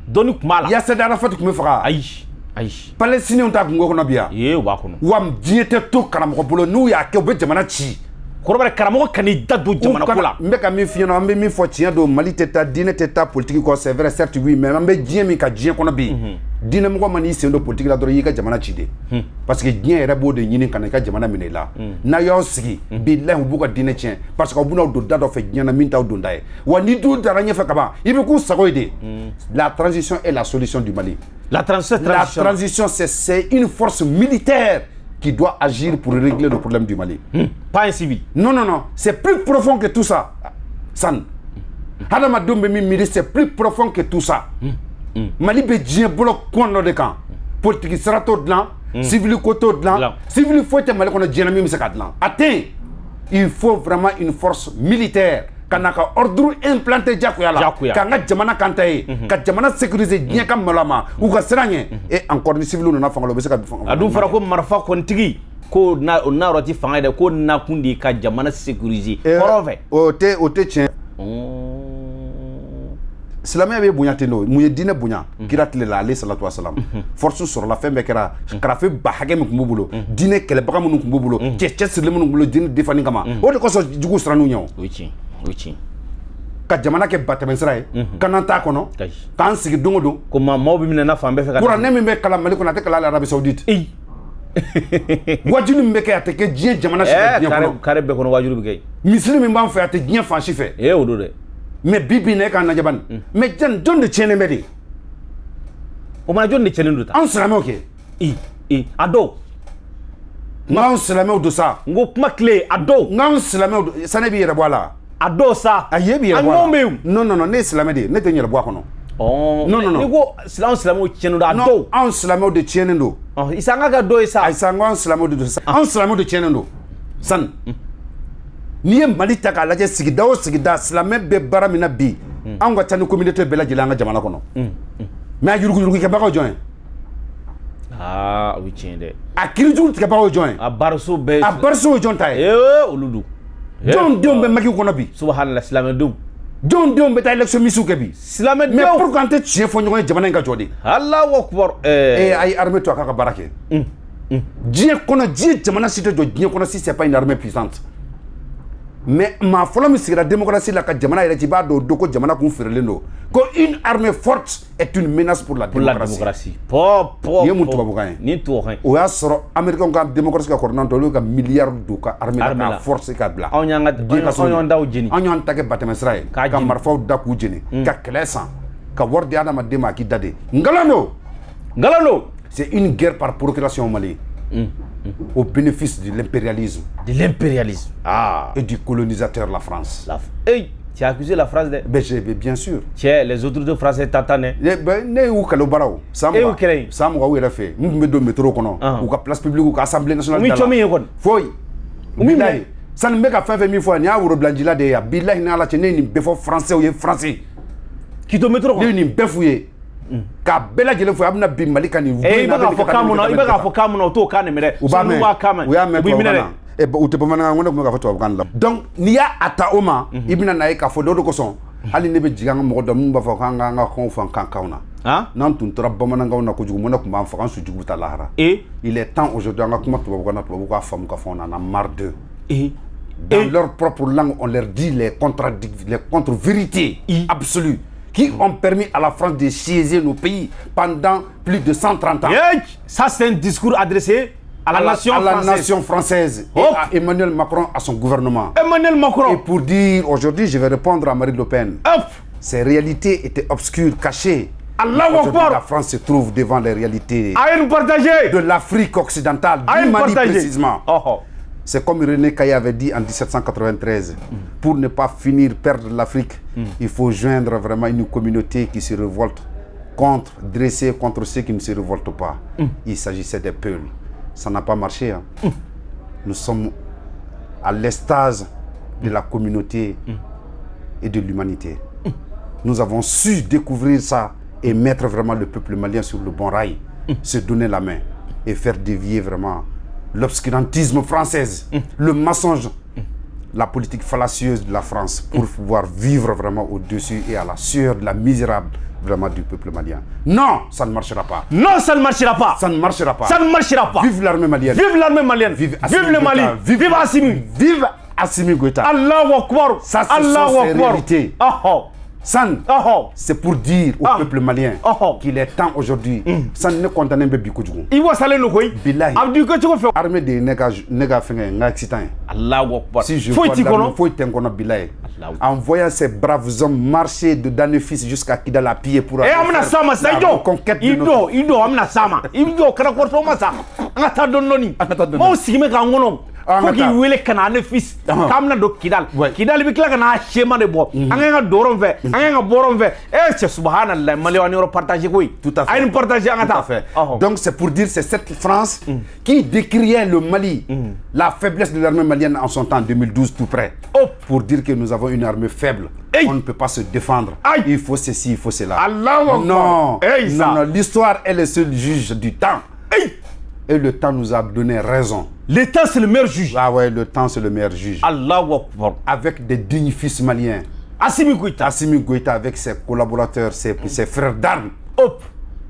Dɔnni tun b'a la. Yasser Arafat tun bɛ faga. Ayi. Palestiniens t'a kungo kɔnɔ bi yan. U b'a kɔnɔ. Wa diɲɛ tɛ to karamɔgɔ bolo, n'u y'a kɛ u bɛ jamana ci. Kɔrɔbɔrɔ karamɔgɔ ka n'i da don jamana ko la. N bɛ ka min f'i ɲɛna, an bɛ min fɔ tiɲɛ don, Mali tɛ taa diinɛ tɛ taa politique kɔ, c'est vrai certes oui, mais an bɛ diɲɛ min ka diɲɛ kɔnɔ bi, diinɛmɔgɔ ma n'i sen don politique la dɔrɔn i y'i ka jamana ci de, parce que diɲɛ yɛrɛ b'o de ɲini ka na i ka jamana minɛ i la. N'a y'aw sigi bilahi u b'u ka diinɛ tiɲɛ, parce que aw bɛna'aw don da dɔ fɛ diɲɛ na min t'aw don da ye, wa ni dun dara ɲɛfɛ ka ban i bɛ k'u sago ye de. La transition est la solution du Mali. La transition c'est une force militaire qui doit agir pour régler le problème du Mali. Pas un civil. Non, c'est plus profond que tout ça. San. Hadamadoum Miri, c'est plus profond que tout ça. Mali be djien bolo kono de kan. Politique serato de lan, civil koto de lan, civil faut être Mali kono djien mi misaka de lan. Atteint, il faut vraiment une force militaire. Kanaka ordre implanté Jakuyala, Kanga Jamana Kantae, Jamana sécurisé bien comme Malama, ou Gassranye, et encore des civils n'a pas le Adou Farako Marfa Kontigi, ko na roti fanga de ko na kundi ka jamana sécurisé. Orove. Ote tien. Silamɛ bɛ bonya ten n'o mun ye diinɛ bonya kira tile la ale salatu wasalam force sɔrɔla fɛn bɛɛ kɛra karafe ba hakɛ min tun b'u bolo diinɛ kɛlɛbaga minnu tun b'u bolo cɛ sirilen minnu bolo diinɛ defani kama o de kosɔn jugu siran'u ɲɛ o ye tiɲɛ ka jamana kɛ batɛmɛsira ye kana t'a kɔnɔ k'an sigi don o don ko maaw bɛ minɛ n'a fan bɛɛ fɛ ka kuranɛ min bɛ kalan Mali kɔnɔ a tɛ kalan Arabi Saoudite wajulu min bɛ kɛ a tɛ kɛ diɲɛ jamana si fɛ diɲɛ kɔnɔ kare bɛɛ kɔnɔ wajulu bɛ kɛ misiri min b'an fɛ a tɛ diɲɛ fan si fɛ o don dɛ mais bibi ne ka najaban mais jan don de tiɲɛnen bɛ de o mana jɔn de tiɲɛnen don ta anw silamɛw kɛ a dɔw n'anw silamɛw don sa n ko kuma tile a dɔw n'anw silamɛw don sani b'i yɛrɛ bɔ a la a dɔw sa a ye b'i yɛrɛ bɔ a la non ne ye silamɛ de ye ne tɛ n yɛrɛ bɔ a kɔnɔ non n'i ko silamɛw tiɲɛnen don a dɔw anw silamɛw de tiɲɛnen don isa an ka dɔ ye sa isa n ko anw silamɛw de don sa anw silamɛw de tiɲɛnen don sani n'i ye Mali ta k'a lajɛ sigida o sigida silamɛ bɛ baara min na bi anw ka ca ni communauté bɛɛ lajɛlen an ka jamana kɔnɔ mais a yurugu kɛbagaw jɔn ye o ye tiɲɛ dɛ a kiirijugu tigɛbagaw jɔn ye a bariso ye jɔn ta ye olu don jɔn denw bɛ Maki kɔnɔ bi subhanallah silamɛdenw jɔn denw bɛ taa élection misiw kɛ bi silamɛdenw mais pourquoi an tɛ tiɲɛ fɔ ɲɔgɔn ye jamana in ka jɔ de Allahu akbar a ye armée to a k'a ka baara kɛ diɲɛ kɔnɔ diɲɛ jamana si tɛ jɔ diɲɛ kɔnɔ si c'est pas une armée puissante mais maa fɔlɔ min sigira démocratie la ka jamana yɛrɛ ci i b'a dɔn o don ko jamana kun feerelen don ko une armée forte est une menace pour la démocratie. Nin ye mun tubabukan ye nin tubabukan o y'a sɔrɔ américains ka démocratie ka kɔrɔ n'an olu ka miliyari don ka armée la ka force ka bila anw y'an daw jeni anw y'an ta kɛ batɛmɛsira ye ka marifaw da k'u jeni ka kɛlɛ san ka wari di adamaden ma a k'i da de ngalon don c'est une guerre par procuration au Mali. Au bénéfice de l'impérialisme. De l'impérialisme. Et du colonisateur, la France. Tu as accusé la France de... Bien sûr. Tiens, les autorités françaises t'entendent. Ne ou Kalobaraou. Sam ou fait. Nous me donnons métro ou ka place publique ou ka assemblée nationale. Foy. Bilahi. Ça ne me ka fait 1000 fois. Ni a wuro blanjila de ya. Bilahi na la tene ni befo français ou français. Qui to métro ko. Ni befouye. Ka bela jele fo abna bi Mali kan ni. I b'a fɔ kan mun na o t'o kan de minɛ. U b'a mɛn. e ba ute bamana ngona ko ka fato kan la donc ni ya ata oma ibina na e ka fo do ko son hali ne be jiganga mo do mba fa kan nga ko fan kan kauna nan tun tora bamana ngona ko jugu mona ko ma fa kan su jugu ta lahara il est temps aujourd'hui nga kuma to ko na to ko fam ka fona na marre de dans leur propre langue on leur dit les contre-vérités absolues qui ont permis à la France de siéger nos pays pendant plus de 130 ans. Ça, c'est un discours adressé à la nation française et à Emmanuel Macron, à son gouvernement. Emmanuel Macron. Et pour dire, aujourd'hui, je vais répondre à Marine Le Pen. Ces réalités étaient obscures, cachées. Aujourd'hui, la France se trouve devant les réalités de l'Afrique occidentale, du Mali précisément. C'est comme René Caillé avait dit en 1793, pour ne pas finir perdre l'Afrique, il faut joindre vraiment une communauté qui se révolte dressée contre ceux qui ne se révoltent pas. Il s'agissait des Peuls. Ça n'a pas marché. Hein. Nous sommes à l'extase de la communauté et de l'humanité. Nous avons su découvrir ça et mettre vraiment le peuple malien sur le bon rail, se donner la main et faire dévier vraiment l'obscurantisme français, le mensonge, la politique fallacieuse de la France pour pouvoir vivre vraiment au-dessus et à la sueur de la misérable vraiment du peuple malien. Non, ça ne marchera pas. Non, ça ne marchera pas. Ça ne marchera pas. Ça ne marchera pas. Vive l'armée malienne. Vive l'armée malienne. Vive le Mali. Vive Assimi. Vive Assimi Goïta. Allahu Akbar. Ça, c'est la réalité. San, c'est pour dire au peuple malien qu'il est temps aujourd'hui. San ne condamne pas Bikoudjou. Il va saler le koi. Billahi. Abdou que tu veux faire. Armée de nega fenga accident. Allahu Akbar. Si je vois l'armée, faut y tenir billahi. En voyant ces braves hommes marcher de Danefis jusqu'à Kidal à pied pour amna sama sa ido. Conquête de Ido amna sama. Ido kara korto masa. Ngata donnoni. Mo sigime ka ngono. Ko ki wele kana ne fils kamna do Kidal bi kila kana chema de bo anga doron fe anga boron fe c'est subhanallah maliwani ro partager koy tout à fait ay partager anga donc c'est pour dire c'est cette France qui décriait le Mali la faiblesse de l'armée malienne en son temps 2012 tout près pour dire que nous avons une armée faible. On ne peut pas se défendre. Il faut ceci, il faut cela. Non, l'histoire est le seul juge du temps. Et le temps nous a donné raison. Le temps c'est le meilleur juge. Ah ouais, le temps c'est le meilleur juge. Allahu Akbar. Avec des dignes fils maliens. Assimi Goïta. Assimi Goïta avec ses collaborateurs, ses frères d'armes.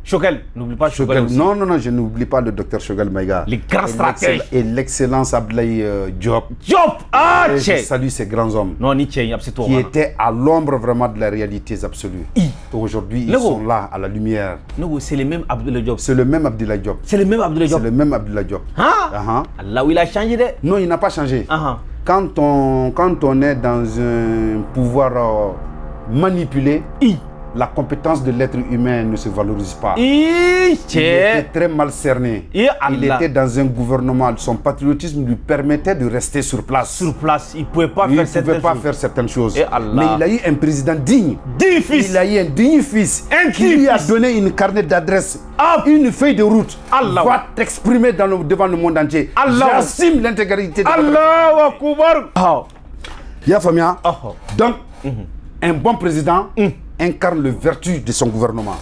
Choguel, n'oublie pas Choguel. Non, je n'oublie pas le docteur Choguel Maïga. Les grands stratèges. Et l'excellence Abdoulaye Diop. Je salue ces grands hommes. Non, ni tien, c'est toi. Qui étaient à l'ombre vraiment de la réalité absolue. Aujourd'hui, ils sont là, à la lumière. Non, c'est le même Abdoulaye Diop. C'est le même Abdoulaye Diop. C'est le même Abdoulaye Diop. C'est le même Abdoulaye Diop. Allah, il a changé de... Non, il n'a pas changé. Quand on est dans un pouvoir manipulé, la compétence de l'être humain ne se valorise pas. Il était très mal cerné. Il était dans un gouvernement. Son patriotisme lui permettait de rester sur place. Sur place, il ne pouvait pas faire certaines choses. Mais il a eu un président digne. Fils. Il a eu un digne fils qui lui a donné une carnet d'adresse, une feuille de route. Va t'exprimer devant le monde entier. J'assume l'intégralité de Allah Akbar. Yafamia. Donc, un bon président incarne le vertu de son gouvernement.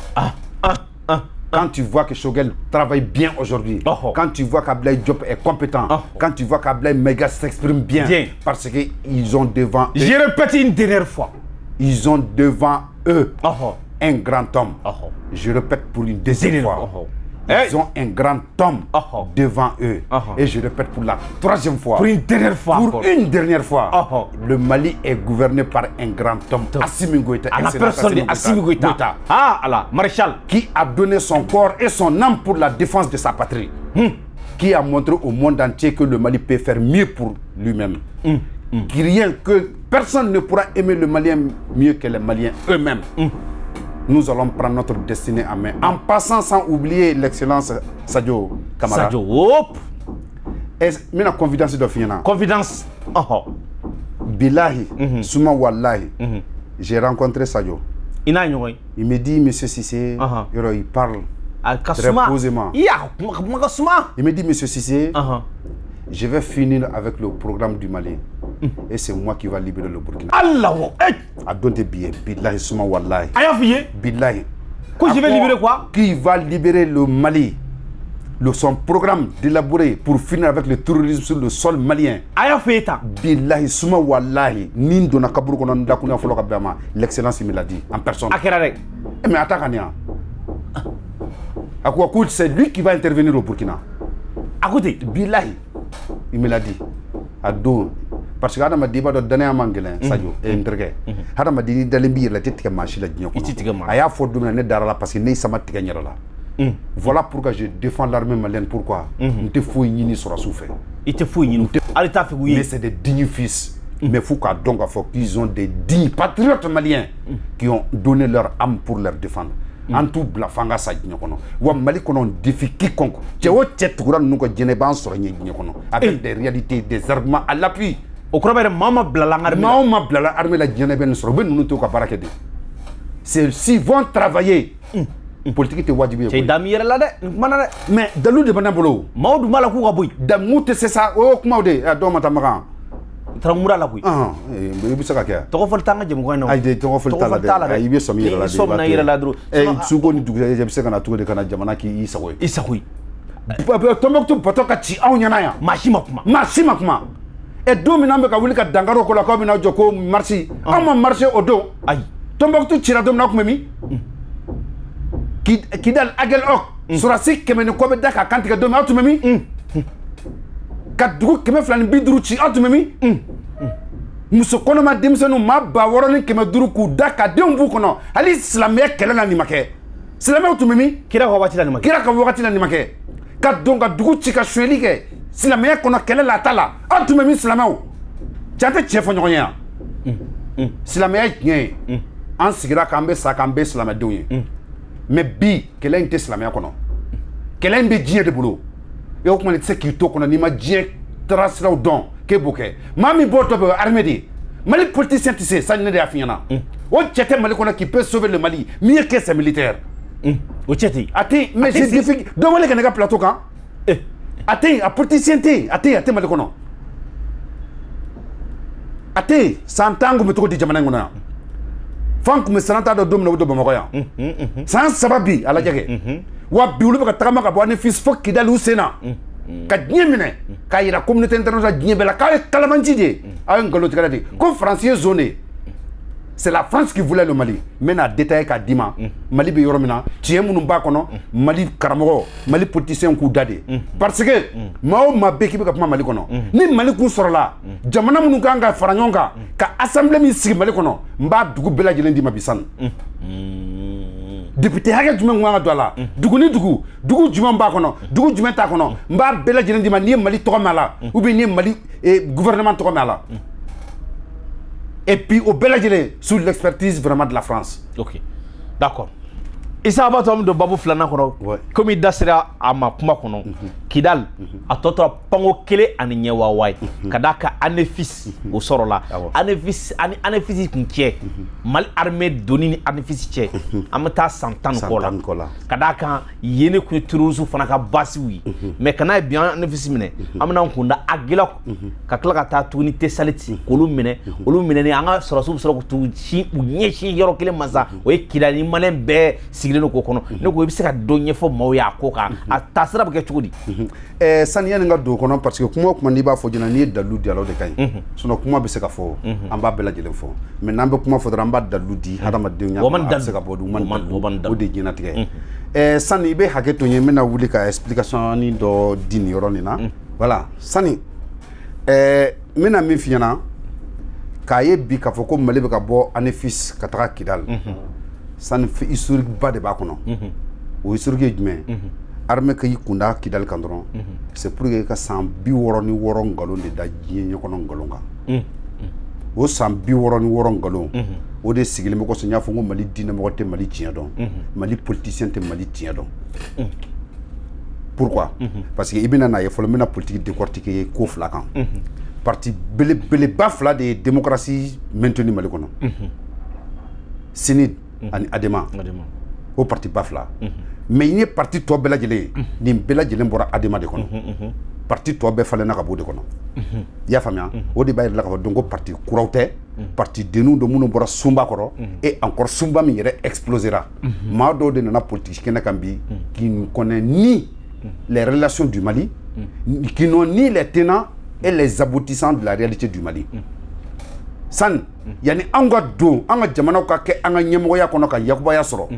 Quand tu vois que Choguel travaille bien aujourd'hui, quand tu vois qu'Abdoulaye Diop est compétent, quand tu vois qu'Abdoulaye Maïga s'exprime bien, parce qu'ils ont devant eux... Je répète une dernière fois. Ils ont devant eux un grand homme. Je répète pour une deuxième fois. Ils ont un grand homme devant eux. Et je répète pour la troisième fois. Pour une dernière fois. Pour une dernière fois. Le Mali est gouverné par un grand homme, Assimi Goïta. À la personne d'Assimi Goïta. Allah, maréchal. Qui a donné son corps et son âme pour la défense de sa patrie. Qui a montré au monde entier que le Mali peut faire mieux pour lui-même. Que personne ne pourra aimer le Malien mieux que les Maliens eux-mêmes. Nous allons prendre notre destinée en main. En passant sans oublier l'excellence Sadio Kamara. Sadio, Et maintenant, confidence de Fiena. Confidence. Bilahi, Souma Wallahi, j'ai rencontré Sadio. Il me dit, monsieur Sissé, il parle très posément. Il me dit, monsieur Sissé, je vais finir avec le programme du Mali. Et c'est moi qui va libérer le Burkina. Allah, a donné billet. Billahi, Souma Wallahi. Billahi. Billahi. Je vais libérer quoi? Qui va libérer le Mali son programme d'élaborer pour finir avec le terrorisme sur le sol malien. Aya feta. Billahi suma wallahi nin donna kaburu kono ndakuna folo ka bama l'excellence me l'a dit en personne. Akera rek. Mais attends Kania. À quoi coûte c'est lui qui va intervenir au Burkina. Akouté Billahi il me l'a dit. Ado parce que adama diba do dana mangelen sadio e ndrege adama di dalembi la tetika machi la gnoko aya fo dumna ne dara la parce que ne sama tiga nyara la. Voilà pourquoi je défends l'armée malienne. Pourquoi? N'te fou ni sur la souffle. Il te fou ni. Mais c'est des dignes fils. Mais il faut donc qu'ils ont des dignes patriotes maliens qui ont donné leur âme pour leur défendre. En tout blafanga sa djinyokono. Wa Mali kono défie quiconque. Tchéo tchétoura nous ko djeneban sur djinyokono. Avec des réalités, des arguments à l'appui. Au croire mama blala armée. Mama blala armée la djeneben sur ben nous to ka barakede. C'est s'ils vont travailler. Politique te wajibi c'est damir la de manana mais dalu de banabolo mawdu mala ku gabuy damu te c'est ça o kuma de do mata maga tramura la kuy e bi saka ke to fol tanga jëm ko no ay de to fol tala de ay bi somi la de somna ira la dro e sugo ni dugre je bi saka na to de kana jamana ki isakoy to mok to poto ka ci aw nyana ya mashima kuma e do mi nambe ka wuli ka dangaro ko la ko mi na joko marché ama marché odo ay to mok to ci ra do na ko mi Kidal agel ok surasi kemeni ko be daka kantika do mi autumemi kadugo keme flani biduru ci autumemi muso kono ma demsenu ma ba woroni keme duru ku daka dembu kono ali islamé kelana ni make islamé autumemi kira ko wati la ni make kira ko wati la ni make kadonga dugu ci ka shweli ke islamé kono kelela tala autumemi islamé o jante chefo nyonya islamé nye an sigira kambe sakambe islamé donye mais bi kelen te islamia kono kelen be dié de boulot et au comment c'est qui to kono ni ma dié trasra don ke boké mami boto be armée di mali politicien tissé ça ne de afiana o tchete mali kono qui peut sauver le Mali mieux que ses militaires o tcheti ati mais c'est difficile do wala ke plateau kan ati a politicien te ati mali kono ati santangu metoko di jamana ngona Fank me sanata do domna do bamako ya sans sababi ala jage wa biulu ka tagama ka bone fils fok ki dalu sena ka nyemine ka ira communauté internationale nyebela ka kalamanji de ay ngalo tigala de ko français zoné c'est la France qui voulait le Mali mais na détaillé ka dima Mali be yoromina tie munu ba kono Mali karamogo Mali politicien ku dade parce que mao mabbe ki be ka Mali kono ni Mali ku sorola jamana munu kanga faranyonga ka assemblée mi sigi Mali kono mba dugu bela jelen di mabisan député haga jumen ngwa do la dugu ni dugu jumen ba kono dugu jumen ta kono mba bela jelen di ni Mali to mala ou bien ni Mali gouvernement to mala. Et puis au Belagile sous l'expertise vraiment de la France. Ok, d'accord. Issa Abatom de Babou Flana kono comme il dasira ama kuma kono Kidal a totora pango kele ani nyewa wai kadaka anefis o sorola anefis kunche mal armée doni ni anefis che amata santan kola kadaka yene ku turuzu fana ka basiwi mais kana bien anefis mine amna kunda agila ka kala ka ta tuni tesaliti olu mine ni anga sorosu soro tu chi unye chi yoro kele maza o Kidal ni malen be sigile no ko kono ne ko bise ka donye fo mawya ko ka atasira ba ke chugudi sani yani nga do kono parce que kuma ni ba fo jina ni dalu dialo de kay sono kuma be se ka fo amba bela jele fo mais nambe kuma fo dara dalu di hadama de nya ba se ka bodu man o de jina tige sani be haketo nye mena wuli ka explication ni do dini yoro ni na voilà sani mena mi fiana ka ye bi ka fo ko Mali be ka bo anefis ka taka Kidal san fi historique ba de ba kono o historique jumɛn armée ka yikunda Kidal kan dɔrɔn c'est pour que ka san 66 ngalon de da diɲɛ ɲɛkɔnɔ ngalon kan o san 66 ngalon o de sigilen bɛ kɔsɔn n y'a fɔ ko Mali diinɛmɔgɔ tɛ Mali tiɲɛ dɔn Mali politicien tɛ Mali tiɲɛ dɔn pourquoi parce que i bɛna n'a ye fɔlɔ n bɛna politique décortiquer ko fila kan parti belebeleba fila de ye démocratie maintenu Mali kɔnɔ CNID ani Adema o parti bafla mais il y a parti to bela jele ni bela jele bora Adema de kono parti to be falena ka bo de kono ya famia o de bayir la ka dongo parti kurawte parti denu do muno bora sumba koro et encore sumba mi yere explosera ma do de na politique kena kambi qui ne connaît ni les relations du Mali, qui n'ont ni les tenants et les aboutissants de la réalité du Mali. San, yani anga do, anga jamana ka ke anga nyemoya kono ka yakubaya soro.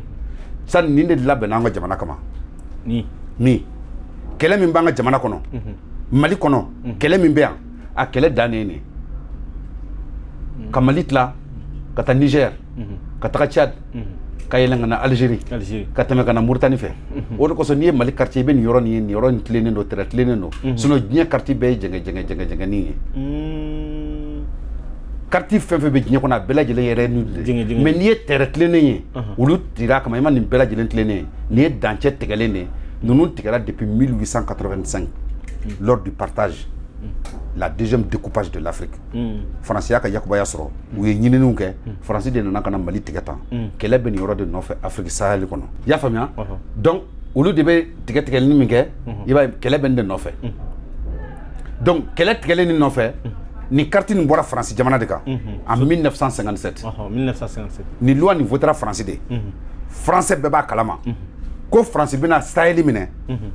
San ninde de la ben anga jamana kama. Ni. Kele min banga jamana kono. Mali kono, kele min be a kele danene. Ka Mali tla, ka ta Niger, ka ta Tchad, ka yelanga na Algérie, ka teme kana Mauritanie fe. Odo ko so ni Mali quartier ben yoro ni tlene no tlene no. Sono nya quartier be jenga ni. Quartier fe be nya kona bela jele yere ni. Mais ni terre tlene ni. Ulu tira kama man ni bela jele tlene. Ni danche tegale ne. Nous tigara depuis 1885 lors du partage. La deuxième découpage de l'Afrique. Français ka yakubaya soro ou ye nyinenu ke français de nana kana Mali tigata kele ben yoro de nofe Afrique Sahel kono ya famia donc olu de be tigata ni minke iba kele ben de nofe donc kele tigale ni nofe ni carte ni bora français jamana de ka en 1957 ni loi ni votera français de français beba kalama ko France bina Sahel mine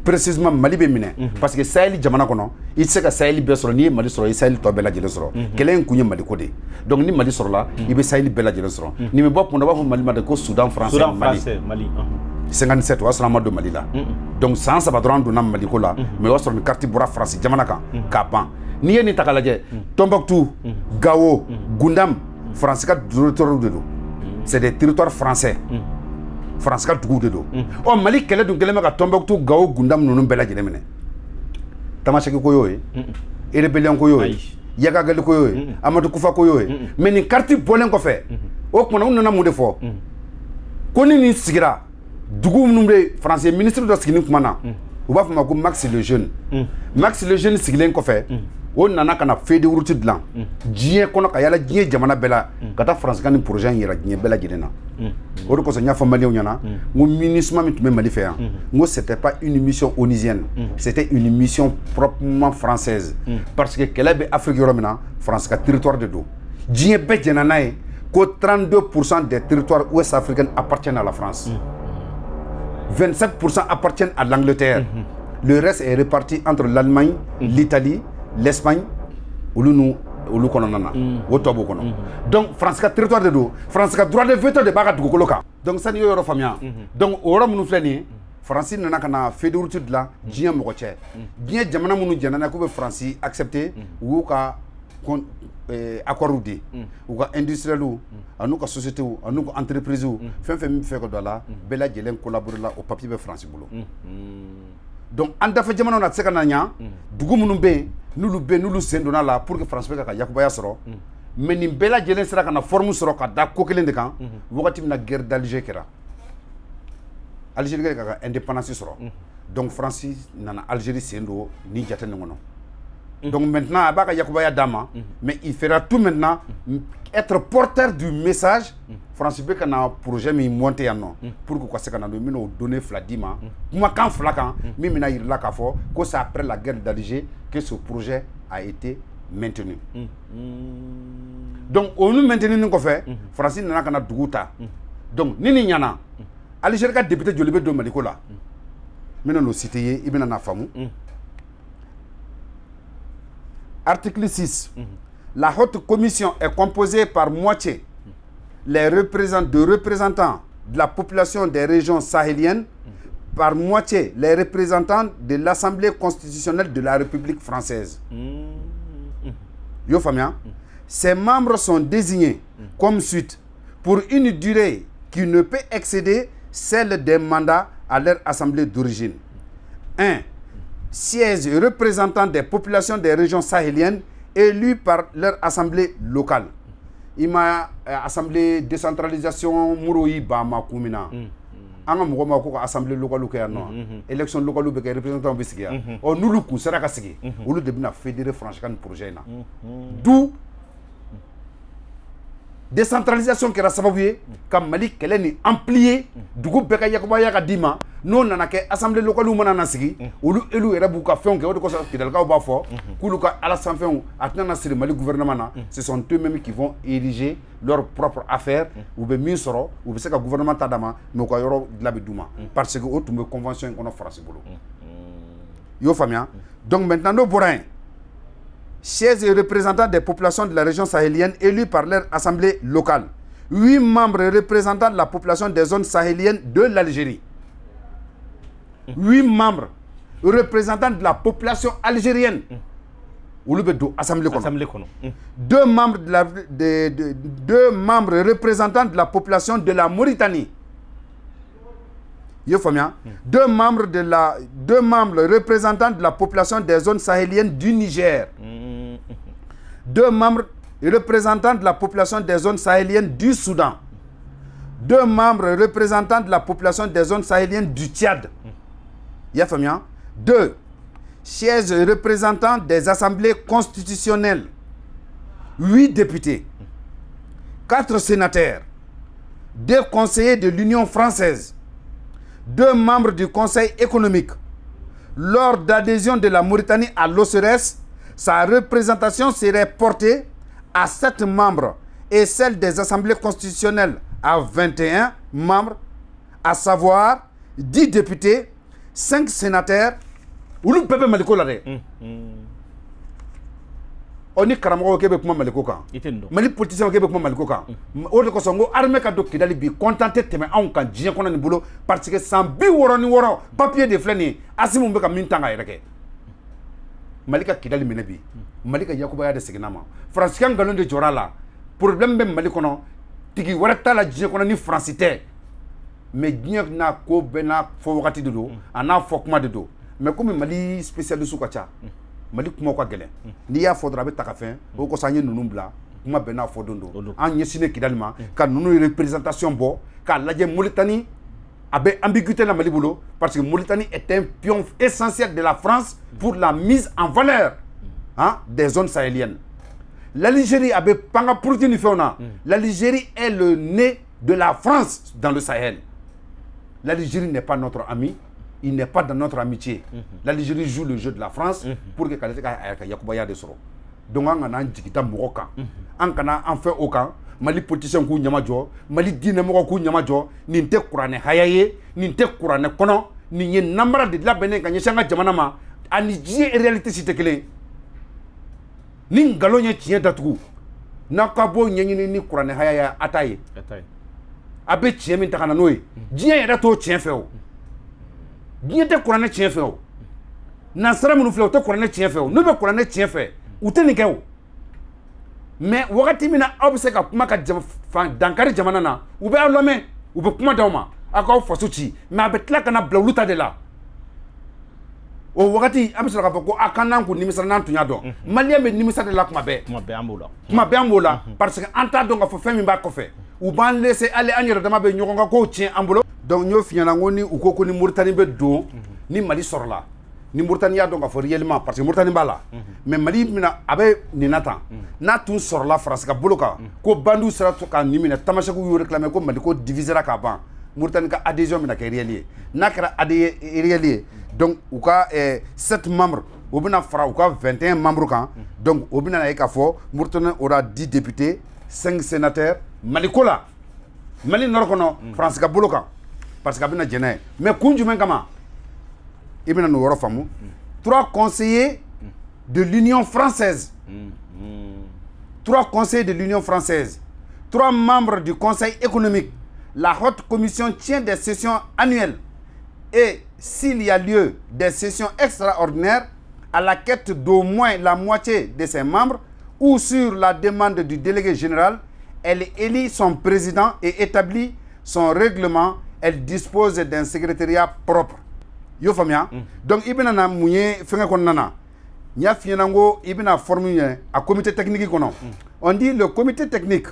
précisément Mali be mine parce que Sahel jamana kono il se ka Sahel be soro ni Mali soro Sahel to be la jele soro kelen kunye Mali ko de donc ni Mali soro la il be Sahel be la jele soro ni me bop mo Mali ma de ko Soudan français Mali 57 wa soro do Mali la donc sans ça badron do na Mali ko la mais wa soro ni carte bora France jamana kan ka ban ni ye ni takalaje Tombouctou Gao Gundam France ka territoire de do c'est des territoires français France ka dugu de do o Mali kele dun kele ka Tombouctou Gao Gundam nunu bela jele mene tamashaki ko yoy e rebellion ko yoy yaga gal ko yoy Amadou Koufa ko yoy mais ni carte bolen ko fe o ko na na mu de fo ko ni sigira dugu numbe français ministre de skini kuma na o ba fama ko Max le jeune Max le jeune sigilen ko fe o nana kana fede wuruti dilan diɲɛ kono ka yala diɲɛ jamana bela kata France kan projet yira diɲɛ bela jirena o de ko so nya fa Maliens ɲana ngo MINUSMA mi tun Mali fɛ ngo c'était pas une mission onusienne c'était une mission proprement française parce que kɛlɛ bɛ Afrique yɔrɔ min na France ka territoire de do diɲɛ bɛɛ jɛna n'a ye ko 32% des territoires ouest africains appartiennent à la France 25% appartiennent à l'Angleterre le reste est réparti entre l'Allemagne l'Italie l'Espagne olu kono nana o tobo kono donc France ka territoire de do France ka droit de veto de baga dugukolo kan donc sani yoro famia donc o ro munu fleni France nana kana fédération de la diɲɛ mɔgɔ cɛ diɲɛ jamana munu jɛnana ko be France accepter u ka accord di u ka industriel anu ka société anu ka entreprise fɛn fɛn min fɛ ko do la bɛɛ lajɛlen collaborer la au papier be France bolo donc an dafa jamana na tseka na nya dugu munu be nulu sendona la pour que France be ka yakubaya soro mais ni bela jelen sera kana forme soro ka da ko kelen de kan wakati na guerre d'Alger kera Algérie ka indépendance soro donc France nana Algérie sendo ni jatene ngono donc maintenant abaka yakubaya dama mais il fera tout maintenant être porteur du message France be kana projet mi monter non pour que quoi c'est kana do mino donner fladima kuma kan flakan mi mina yirla ka fo que c'est après la guerre d'Alger que ce projet a été maintenu donc on nous maintenir ni ko fait France nana kana duguta donc nini nyana Algérie ka député jolibe do Maliko la mina no cité ibina na famu article 6 la haute commission est composée par moitié de représentants de la population des régions sahéliennes, par moitié les représentants de l'Assemblée constitutionnelle de la République française. Yo famia, ces membres sont désignés comme suite pour une durée qui ne peut excéder celle des mandats à leur assemblée d'origine. 1. Sièges représentants des populations des régions sahéliennes élus par leur assemblée locale. Ima assemblée décentralisation Mouroui Bama Koumina. Anga mugoma ko assemblée locale ko no élection locale be représentant be sigia o nulu ku sera ka sigi olu de bina fédérer franchement projet na d'où décentralisation qui sababu kam Mali kelen ni amplier dugu be ka yakuba ya ka dima no nana ke assemblée locale mana na sigi olu elu era bu ka fon ke o de ko kidal ka ba fo kulu ka ala san fon atna sir Mali gouvernement na ce sont eux-mêmes qui vont ériger leurs propres affaires ou be min soro ou be se ka gouvernement tadama no ko yoro la be duma parce que o tumbe convention kono France bolo Yo famia. Donc maintenant, nos bourrins, chefs et représentants des populations de la région sahélienne élus par leur assemblée locale. 8 membres représentant la population des zones sahéliennes de l'Algérie. 8 membres représentants de la population algérienne. Assemblée. 2 membres, deux membres représentants de la population de la Mauritanie. Deux membres représentants de la population des zones sahéliennes du Niger. 2 membres représentants de la population des zones sahéliennes du Soudan. 2 membres représentants de la population des zones sahéliennes du Tchad. 2 sièges représentants des assemblées constitutionnelles. 8 députés. 4 sénateurs. 2 conseillers de l'Union française. 2 membres du Conseil économique. Lors d'adhésion de la Mauritanie à l'OCRS, sa représentation serait portée à 7 membres et celle des assemblées constitutionnelles à 21 membres, à savoir 10 députés, 5 sénateurs. Ulu pepe maliko la de. Oni karamo kebe kuma maliko kan. Mali politicien kebe kuma maliko kan. O de ko songo armée ka do kidali bi contenté teme an kan diɲɛ kɔnɔ ni bolo parce que san bi wɔrɔ ni wɔrɔ papier de filɛ ni Asimu bɛ ka min tanga yɛrɛ kɛ. Mali ka kidali minɛ bi. Mali ka yakubaya de seginna ma. Fransikan ngalon de jɔra la. Problème bɛ Mali kɔnɔ tigi wɛrɛ t'a la diɲɛ kɔnɔ ni Fransi tɛ. Mais diɲɛ n'a ko bɛɛ n'a fɔ wagati de don a n'a fɔ kuma de don. Mais comme Mali spécialiste ka ca Mali kuma ka gɛlɛn n'i y'a fɔ dɔrɔn a bɛ ta ka fɛn o kosɔn an ye ninnu bila kuma bɛɛ n'a fɔ don don an ɲɛsinnen Kidali ma ka ninnu représentation bɔ k'a lajɛ Mauritanie a bɛ ambiguïté la Mali bolo parce que Mauritanie est un pion essentiel de la France pour la mise en valeur des zones sahéliennes. L'Algérie a bɛ panga puruti ni fɛnw na l'Algérie est le nez de la France dans le Sahel. L'Algérie n'est pas notre ami. Il n'est pas dans notre amitié. L'Algérie joue le jeu de la France pour que Kalete Yakubaya de Soro. Donc, on a un Jikita Moroka. On a fait aucun. Mali politicien kou nyamajo, Mali dine moko kou nyamajo, ninte kurane hayaye, ninte kurane kono, ni nye nambara de la bene kanye shanga jamanama, ani jie réalité si tekele. Ni ngalo nye chien datuku. Nakabo nye ni kurane hayaya ataye. Abe chien min takana noe. Jien yada to chien feo. Diɲɛ tɛ kuranɛ tiɲɛ fɛ o nansara minnu filɛ u tɛ kuranɛ tiɲɛ fɛ o n'u bɛ kuranɛ tiɲɛ fɛ u tɛ nin kɛ o mais wagati min na aw bɛ se ka kuma ka dankari jamana na u bɛ aw lamɛn u bɛ kuma d'aw ma aw k'aw faso ci mais a bɛ tila ka na bila olu ta de la o wagati an bɛ sɔrɔ k'a fɔ ko a kan n'an kun nimisara n'an tun y'a dɔn maliyɛn bɛ nimisa de la kuma bɛɛ an b'o la parce que an t'a dɔn k'a fɔ fɛn min b'a kɔfɛ u b'an laisser hali an yɛrɛ dama bɛ ɲɔgɔn ka kow tiɲɛ an bolo. Donc nous finalement ni ou ko ni Mauritanie be do ni Mali sort là ni Mauritanie ya donc faut réellement parce que Mauritanie ba là mais Mali mina abe ni natan na tun sort là France ka boloka ko bandu sera to ka ni mina tamasha ko réclamer ko Mali ko divisera ka ban Mauritanie ka adhésion mina ka réelier na kra réelier donc ou ka 7 membres ou bina fara ou ka 21 membres kan donc ou bina na ka fo Mauritanie aura 10 députés 5 sénateurs Mali ko la Mali nord kono France ka boloka parce que mais Koundjoumen Kama, 3 conseillers de l'Union française. 3 conseillers de l'Union française. 3 membres du Conseil économique. La haute commission tient des sessions annuelles. Et s'il y a lieu des sessions extraordinaires, à la quête d'au moins la moitié de ses membres, ou sur la demande du délégué général, elle élit son président et établit son règlement. Elle dispose d'un secrétariat propre. Yo famia. Donc ibina na munye fenga kon nana. Nya fienango ibina formuler à comité technique kono. On dit le comité technique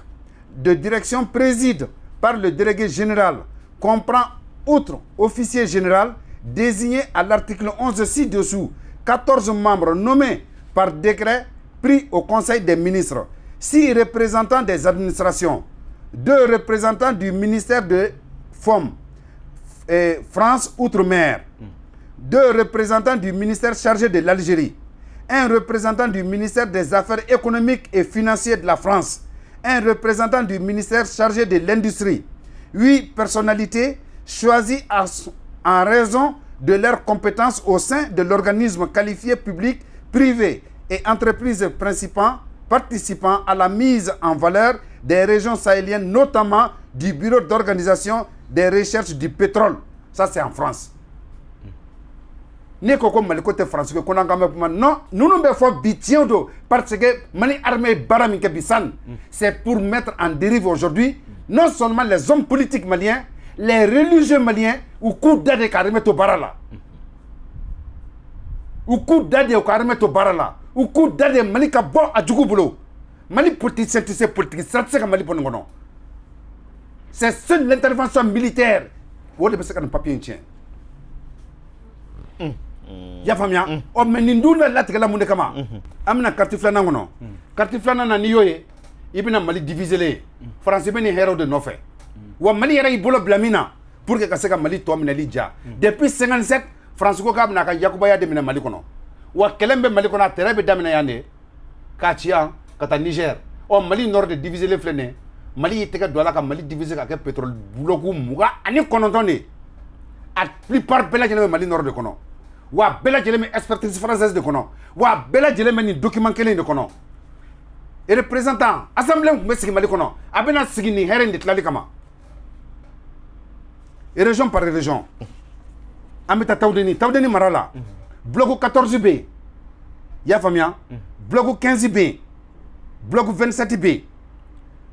de direction préside par le délégué général comprend outre officier général désigné à l'article 11 ci-dessous 14 membres nommés par décret pris au Conseil des ministres, 6 représentants des administrations, 2 représentants du ministère de FOM, France Outre-mer, 2 représentants du ministère chargé de l'Algérie, 1 représentant du ministère des Affaires économiques et financières de la France, 1 représentant du ministère chargé de l'industrie, 8 personnalités choisies en raison de leurs compétences au sein de l'organisme qualifié public, privé et entreprises participant à la mise en valeur des régions sahéliennes, notamment du Bureau d'organisation des recherches du pétrole. Ça, c'est en France. Ne koko Mali côté français ko nangam non nous nous faut bitiondo parce que Mali armée baraminke bisan c'est pour mettre en dérive aujourd'hui non seulement les hommes politiques maliens, les religieux maliens ou coup d'ade karime to barala ou coup d'ade karime to barala ou coup d'ade Mali ka bo adjugu bulo Mali politicien c'est politique ça c'est Mali bongono c'est seule l'intervention militaire ou de un papier tient ya famia o men nduna latigala munde kama amna carte flana ngono carte flana na niyoye ibina Mali diviser les français beni héros de nofe wa Mali yara ibolo blamina pour que kaseka Mali to amna lidja depuis 57 France ko kabna ka yakuba ya de mina Mali kono wa kelembe Mali kono terebe damina yande kachia kata Niger o Mali nord de diviser les flene Mali yiteka dola ka Mali diviser ka pétrole bloku muga ani konontonde a plupart bela jene Mali nord de kono wa bela jele expertise française de kono wa bela jele ni document kelen de kono et représentant assemblée me sigi Mali kono abena sigi ni heren de tlali kama et région par région ameta tawdeni marala bloc 14B ya famia bloc 15B bloc 27B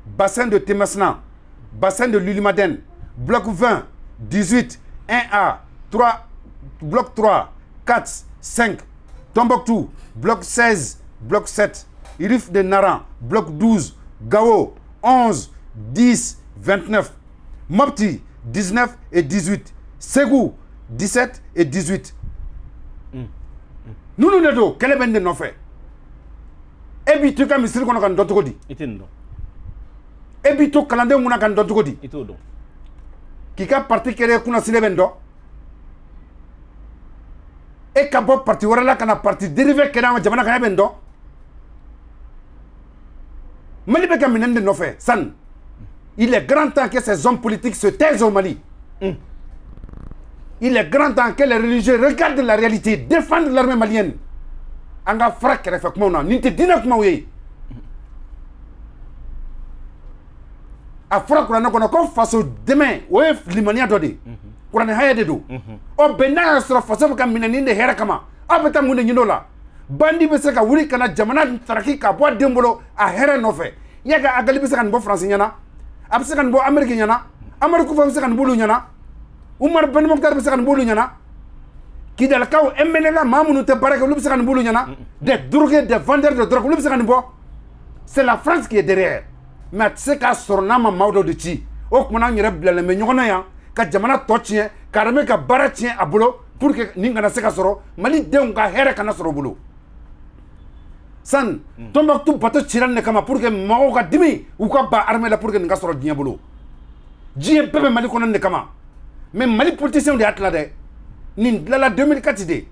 bassin de Temesna bassin de Lulimaden bloc 20 18 1A 3 bloc 3 4, 5, Tombouctou, bloc 16, bloc 7, Irif de Naran, bloc 12, Gao, 11, 10, 29, Mopti, 19 et 18, Ségou, 17 et 18. Nous nous disons, quel est le nom fait? Et puis tu as mis sur le canal d'Otogodi. Et puis tu as calendé mon canal d'Otogodi. Qui a parti qui est qu'on a signé vendo. Et quand on parti voilà quand on parti dérivé que dans jamana kana bendo Mali be kaminen de no fait san il est grand temps que ces hommes politiques se taisent au Mali. Il est grand temps que les religieux regardent la réalité, défendent l'armée malienne. Anga frak rek fek mo na ninte dina kuma wi a frak ko na ko faso demain ouais limania dodi kurane hayade do o benna sura faso kam minani de hera kama abeta munde nyinola bandi be seka wuri kana jamana taraki ka bo dembolo a hera no fe yaga agali be seka bo france nyana ab seka bo amerique nyana amerique fo seka bulu nyana umar ben moktar be seka bulu nyana kidal kaw emmenela mamunu te baraka lu be seka bulu nyana des drogués des vendeurs de drogue lu be seka bo c'est la France qui est derrière mais seka sornama mawdo de ci o kuma na nyere blele me nyogona ya ka jamana totien karame ka baratien abulo pour que ningana seka soro Mali deun ka here kana soro bulo san Tombouctou bato tiran ne kama pour que mago ka dimi ou ka ba armée la pour que nga soro dinya bulo jie bebe Mali kono ne kama mais Mali politicien de atla de nin la 2004 de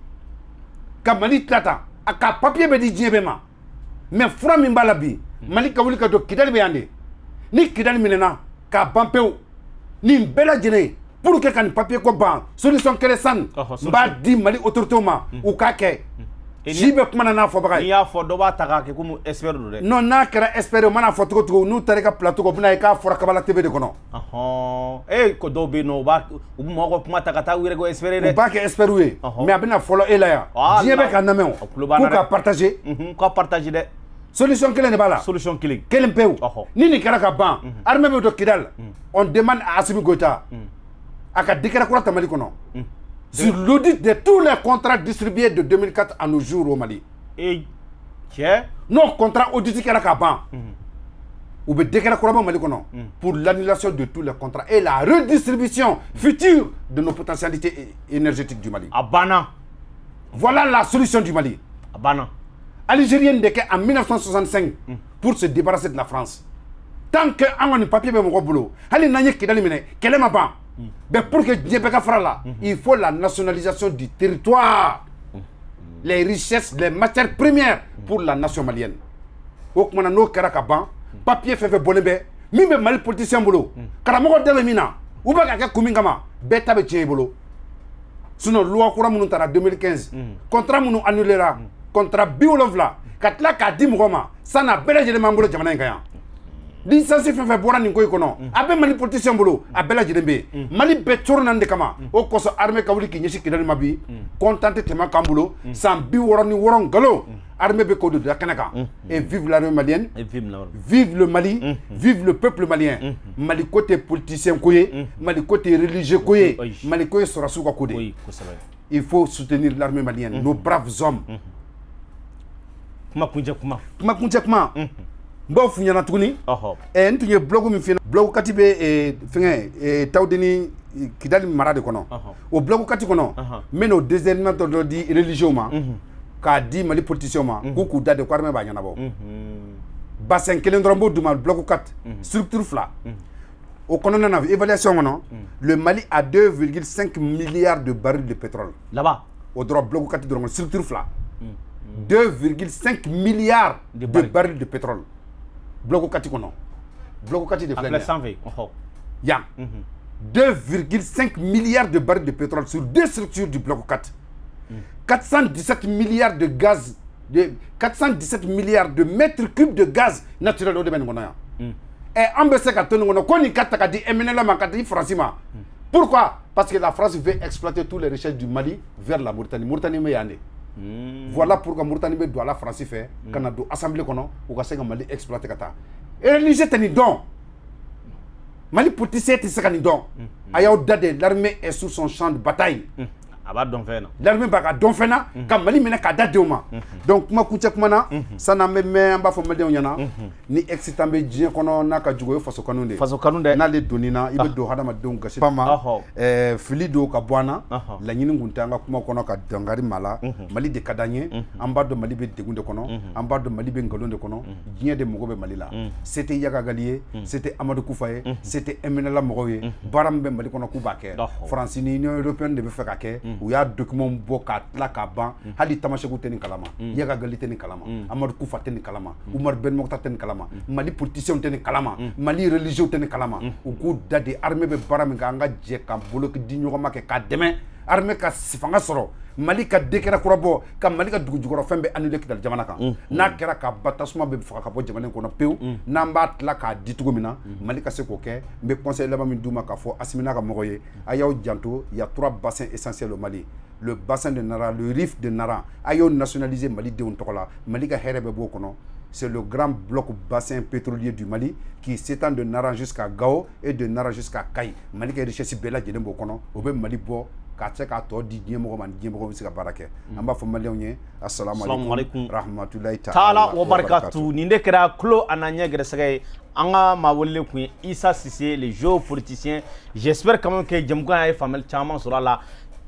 ka Mali tlata aka papier be di jie be ma mais fura min bala bi Mali ka wuli ka do kidal be yande ni kidal minena ka bampeu ni bela jene pour que kan papier ko ban solution kele san ba di Mali autorité ma ou ka ke jibe kuma na fo bagay ya fo do ba taka ke comme expert do de non na kera expert mana fo to nu tare ka plateau ko bina ka fora kabala tebe de kono ko do be no ba mo ko kuma taka ta wire go expert de ba ke expert we mais abina folo ela ya jibe ka na meo pour ka partager ko partager de solution kele ne bala solution kele kelen peu ni kera ka ban armée be do kidal on demande à Assimi Goïta aka dikera kura tamali kono sur l'audit de tous les contrats distribués de 2004 à nos jours au Mali. Et nos contrats audités kera ka ban ou be dikera kura Mali kono pour l'annulation de tous les contrats et la redistribution future de nos potentialités énergétiques du Mali. Abana. Voilà la solution du Mali. Abana. Algérienne de en 1965 pour se débarrasser de la France. Tant que on papier be mo boulot, hali nanye kidali mine, kele ma ban. Mais pour que Djebeka fera là, il faut la nationalisation du territoire. Les richesses, les matières premières pour la nation malienne. Donc mon no karaka ban, papier fait bolebe, mime Mali politicien boulot. Karamogo dele mina, ou ba ka kumingama, beta be tien boulot. sinon loi kura minnu taara 2015 contrat minnu annulera contrat 70 ka tila k'a di mɔgɔ ma san'a bɛɛ lajɛlen b'an bolo jamana in kan yan licence fɛn fɛn bɔra nin ko in kɔnɔ a bɛ Mali politicien bolo a bɛɛ lajɛlen bɛ yen Mali bɛɛ coro nan de kama o kosɔn armée ka wuli k'i ɲɛsin Kidali ma bi content tɛ tɛmɛ k'an bolo san 66 nkalon armée bɛ k'o de da kɛnɛ kan et vive l'armée malienne vive le Mali vive le peuple malien Mali ko tɛ politicien ko ye Mali ko tɛ religieux ko ye Mali ko ye sɔrɔsiw ka ko de ye il faut soutenir l'armée malienne nos braves hommes kuma kuncɛ kuma n b'aw f'u ɲɛna tuguni n tun ye blog min f'i ɲɛna blog kati bɛ fɛngɛ Tawudeni Kidali mara de kɔnɔ o blog kati kɔnɔ n bɛna o désignement dɔ di religieux ma k'a di Mali politiciens ma k'u da de ko armée b'a ɲɛnabɔ bassin kelen dɔrɔn b'o d'u ma blog 4 structure fila au kɔnɔna na évaluation kɔnɔ le Mali a 2,5 milliards de barils de pétrole là-bas au dɔrɔn blog 4 dɔrɔn structure fila 2,5 milliards de barils de pétrole bloc 4 kɔnɔ bloc 4 de filɛ yan 2,5 milliards de barils de pétrole sur deux structures du bloc 4 417 milliards de gaz 417 milliards de mètres cubes de gaz naturel o de bɛ nin kɔnɔ yan an bɛ se ka to nin kɔnɔ ko nin ka ta ka di MNLA ma ka di France ma pourquoi parce que la France veut exploiter tous les richesses du Mali vers la Mauritanie Mauritanie bɛ yan de voilà pourquoi Mauritanie bɛ don a la France fɛ ka na don assemblée kɔnɔ u ka se ka Mali exploiter ka taa religieux tɛ nin dɔn Mali politicien tɛ se ka nin dɔn a y'aw da de l'armée est sur son champ de bataille a b'a dɔn fɛn na l'armée b'a ka dɔn fɛn na ka Mali minɛ k'a da denw ma donc kuma kuncɛ kuma na san'an bɛ mɛn an b'a fɔ maliyɛnw ɲɛna ni accident bɛ diɲɛ kɔnɔ n'a ka jugu o ye faso kanu de faso kanu dɛ n'ale donni na i bɛ don hadamadenw gasi ma fili don ka bɔ an na laɲini kun tɛ an ka kuma kɔnɔ ka dankari maa la Mali de ka d'an ye an b'a dɔn Mali bɛ degun de kɔnɔ an b'a dɔn Mali bɛ nkalon de kɔnɔ diɲɛ de mago bɛ Mali la se tɛ Yaka Gali ye se tɛ Amadu Kufa ye se tɛ MNLA mɔgɔw ye baara min bɛ Mali kɔnɔ k'u b'a kɛ France ni Union européenne de bɛ fɛ ka kɛ u y'a document bɔ k'a tila k'a ban hali Tamasɛku tɛ nin kalama Yaka Gali tɛ nin kalama Amadu Kufa tɛ nin kalama Umaru Ben Mokhtar tɛ nin kalama Mali politiciens tɛ nin kalama Mali religieux tɛ nin kalama u k'u da de armée bɛ baara min kɛ an ka jɛ ka bolo di ɲɔgɔn ma kɛ k'a dɛmɛ armée ka fanga sɔrɔ Mali ka décret kura bɔ ka Mali ka dugu jukɔrɔ fɛn bɛ annulé Kidali jamana kan n'a kɛra ka ba tasuma bɛ faga ka bɔ jamana in kɔnɔ pewu n'an b'a tila k'a di cogo min na Mali ka se k'o kɛ n bɛ conseil laban min d'u ma k'a fɔ Asimina ka mɔgɔ ye a y'aw janto il y a 3 bassins essentiels au Mali le bassin de Nara le Rif de Nara a y'o nationaliser Mali denw tɔgɔ la Mali ka hɛrɛ bɛ b'o kɔnɔ c'est le grand bloc bassin pétrolier du Mali qui s'étend de Nara jusqu'à Gao et de Nara jusqu'à Kayes Mali ka richesse bɛɛ lajɛlen b'o kɔnɔ o bɛ Mali bɔ k'a se k'a tɔ di diɲɛ mɔgɔ ma diɲɛ mɔgɔ bɛ se ka baara kɛ an b'a fɔ maliyɛnw ye assalamu alaikum rahmatulahi taala wa barakatu nin de kɛra kulo a n'a ɲɛ gɛrɛsɛgɛ ye an ka maa wele kun ye Isa Sise le géopoliticien j'espère quand même que jamukan ye faamuyali caman sɔrɔ a la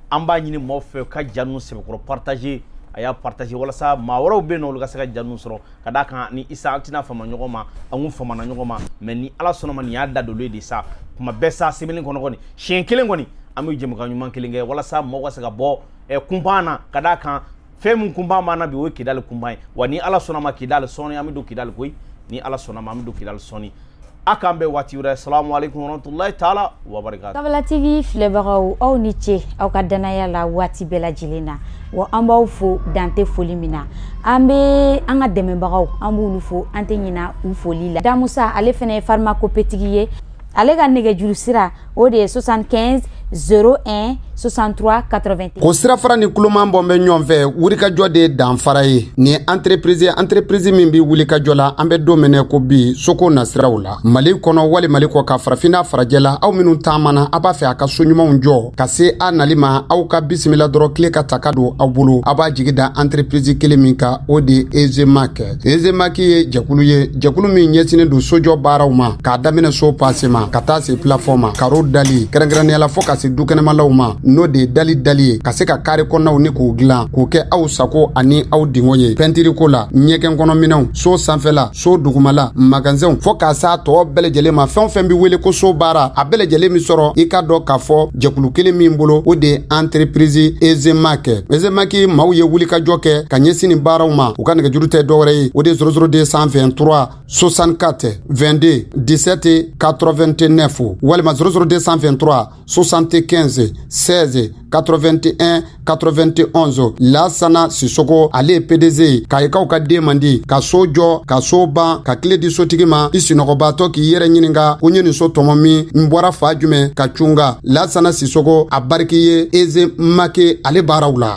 an b'a ɲini maaw fɛ ka janu sɛbɛkɔrɔ partager a y'a partager walasa maa wɛrɛw bɛ yen nɔ olu ka se ka janu sɔrɔ ka d'a kan ni Isa an tɛna fama ɲɔgɔn ma an kun famana ɲɔgɔn ma mais ni Ala sɔnna ma nin y'a dadolo ye de sa kuma bɛɛ sa semaine kɔnɔ kɔni siɲɛ kelen kɔni an bɛ jɛmukan ɲuman kelen kɛ walasa mɔgɔw ka se ka bɔ kunpan na ka d'a kan fɛn min kunpan b'an na bi o ye Kidali kunpan ye wa ni Ala sɔnna ma Kidali sɔnni an bɛ don Kidali koyi ni Ala sɔnna ma an bɛ don Kidali sɔnni a k'an bɛn waati wɛrɛ salamu alaikum warahmatulahi taala wa barakatu. Kabala TV filɛbagaw aw ni ce aw ka danaya la waati bɛɛ lajɛlen na wa an b'aw fo dante foli min na an bɛ an ka dɛmɛbagaw an b'olu fo an tɛ ɲina u foli la. Damusa ale fana ye pharmacopétigi ye ale ka nɛgɛjuru sira o de ye 75 01 63 81. Ko sirafara ni kuloman bɔn bɛ ɲɔgɔn fɛ wulikajɔ de ye danfara ye ni entreprise min bɛ wulikajɔ la an bɛ don minɛ ko bi soko nasiraw la Mali kɔnɔ wali Mali kɔ ka farafinna farajɛ la aw minnu taamana a b'a fɛ a ka so ɲumanw jɔ ka se a nali ma aw ka bisimila dɔrɔn tile ka ta ka don aw bolo a b'a jigi da entreprise kelen min ka o de Ezemak ye jɛkulu min ɲɛsinen don sojɔ baaraw ma k'a daminɛ so passe ma ka taa se plafond ma karo dali kɛrɛnkɛrɛnnenya fo ka se dukɛnɛmalaw ma n'o de dali ye ka se ka kare kɔnɔnaw ni k'o dilan k'o kɛ aw sago ani aw dingo ye pɛntiri ko la ɲɛgɛn kɔnɔ minɛnw so sanfɛla so dugumala magasinw fo k'a s'a tɔ bɛɛ lajɛlen ma fɛn fɛn bɛ wele ko so baara a bɛɛ lajɛlen min sɔrɔ i ka dɔn k'a fɔ jɛkulu kelen min bolo o de entreprise Ezemak maaw ye wulikajɔ kɛ ka ɲɛsin nin baaraw ma u ka nɛgɛjuru tɛ dɔwɛrɛ ye o de 00 123 64 22 17 89 walima 00 123 75 16 81 91. Lassana Sissoko ale PDG ka ikaw ka demandi ka so jɔ ka so ban ka kile di sotigi ma i sinɔgɔbatɔ k'i yɛrɛ ɲininka ko ɲe nin so tɔmɔ min n bɔra fa jumɛn ka cunga. Lassana Sissoko a bariki ye Eze Make ale baaraw la.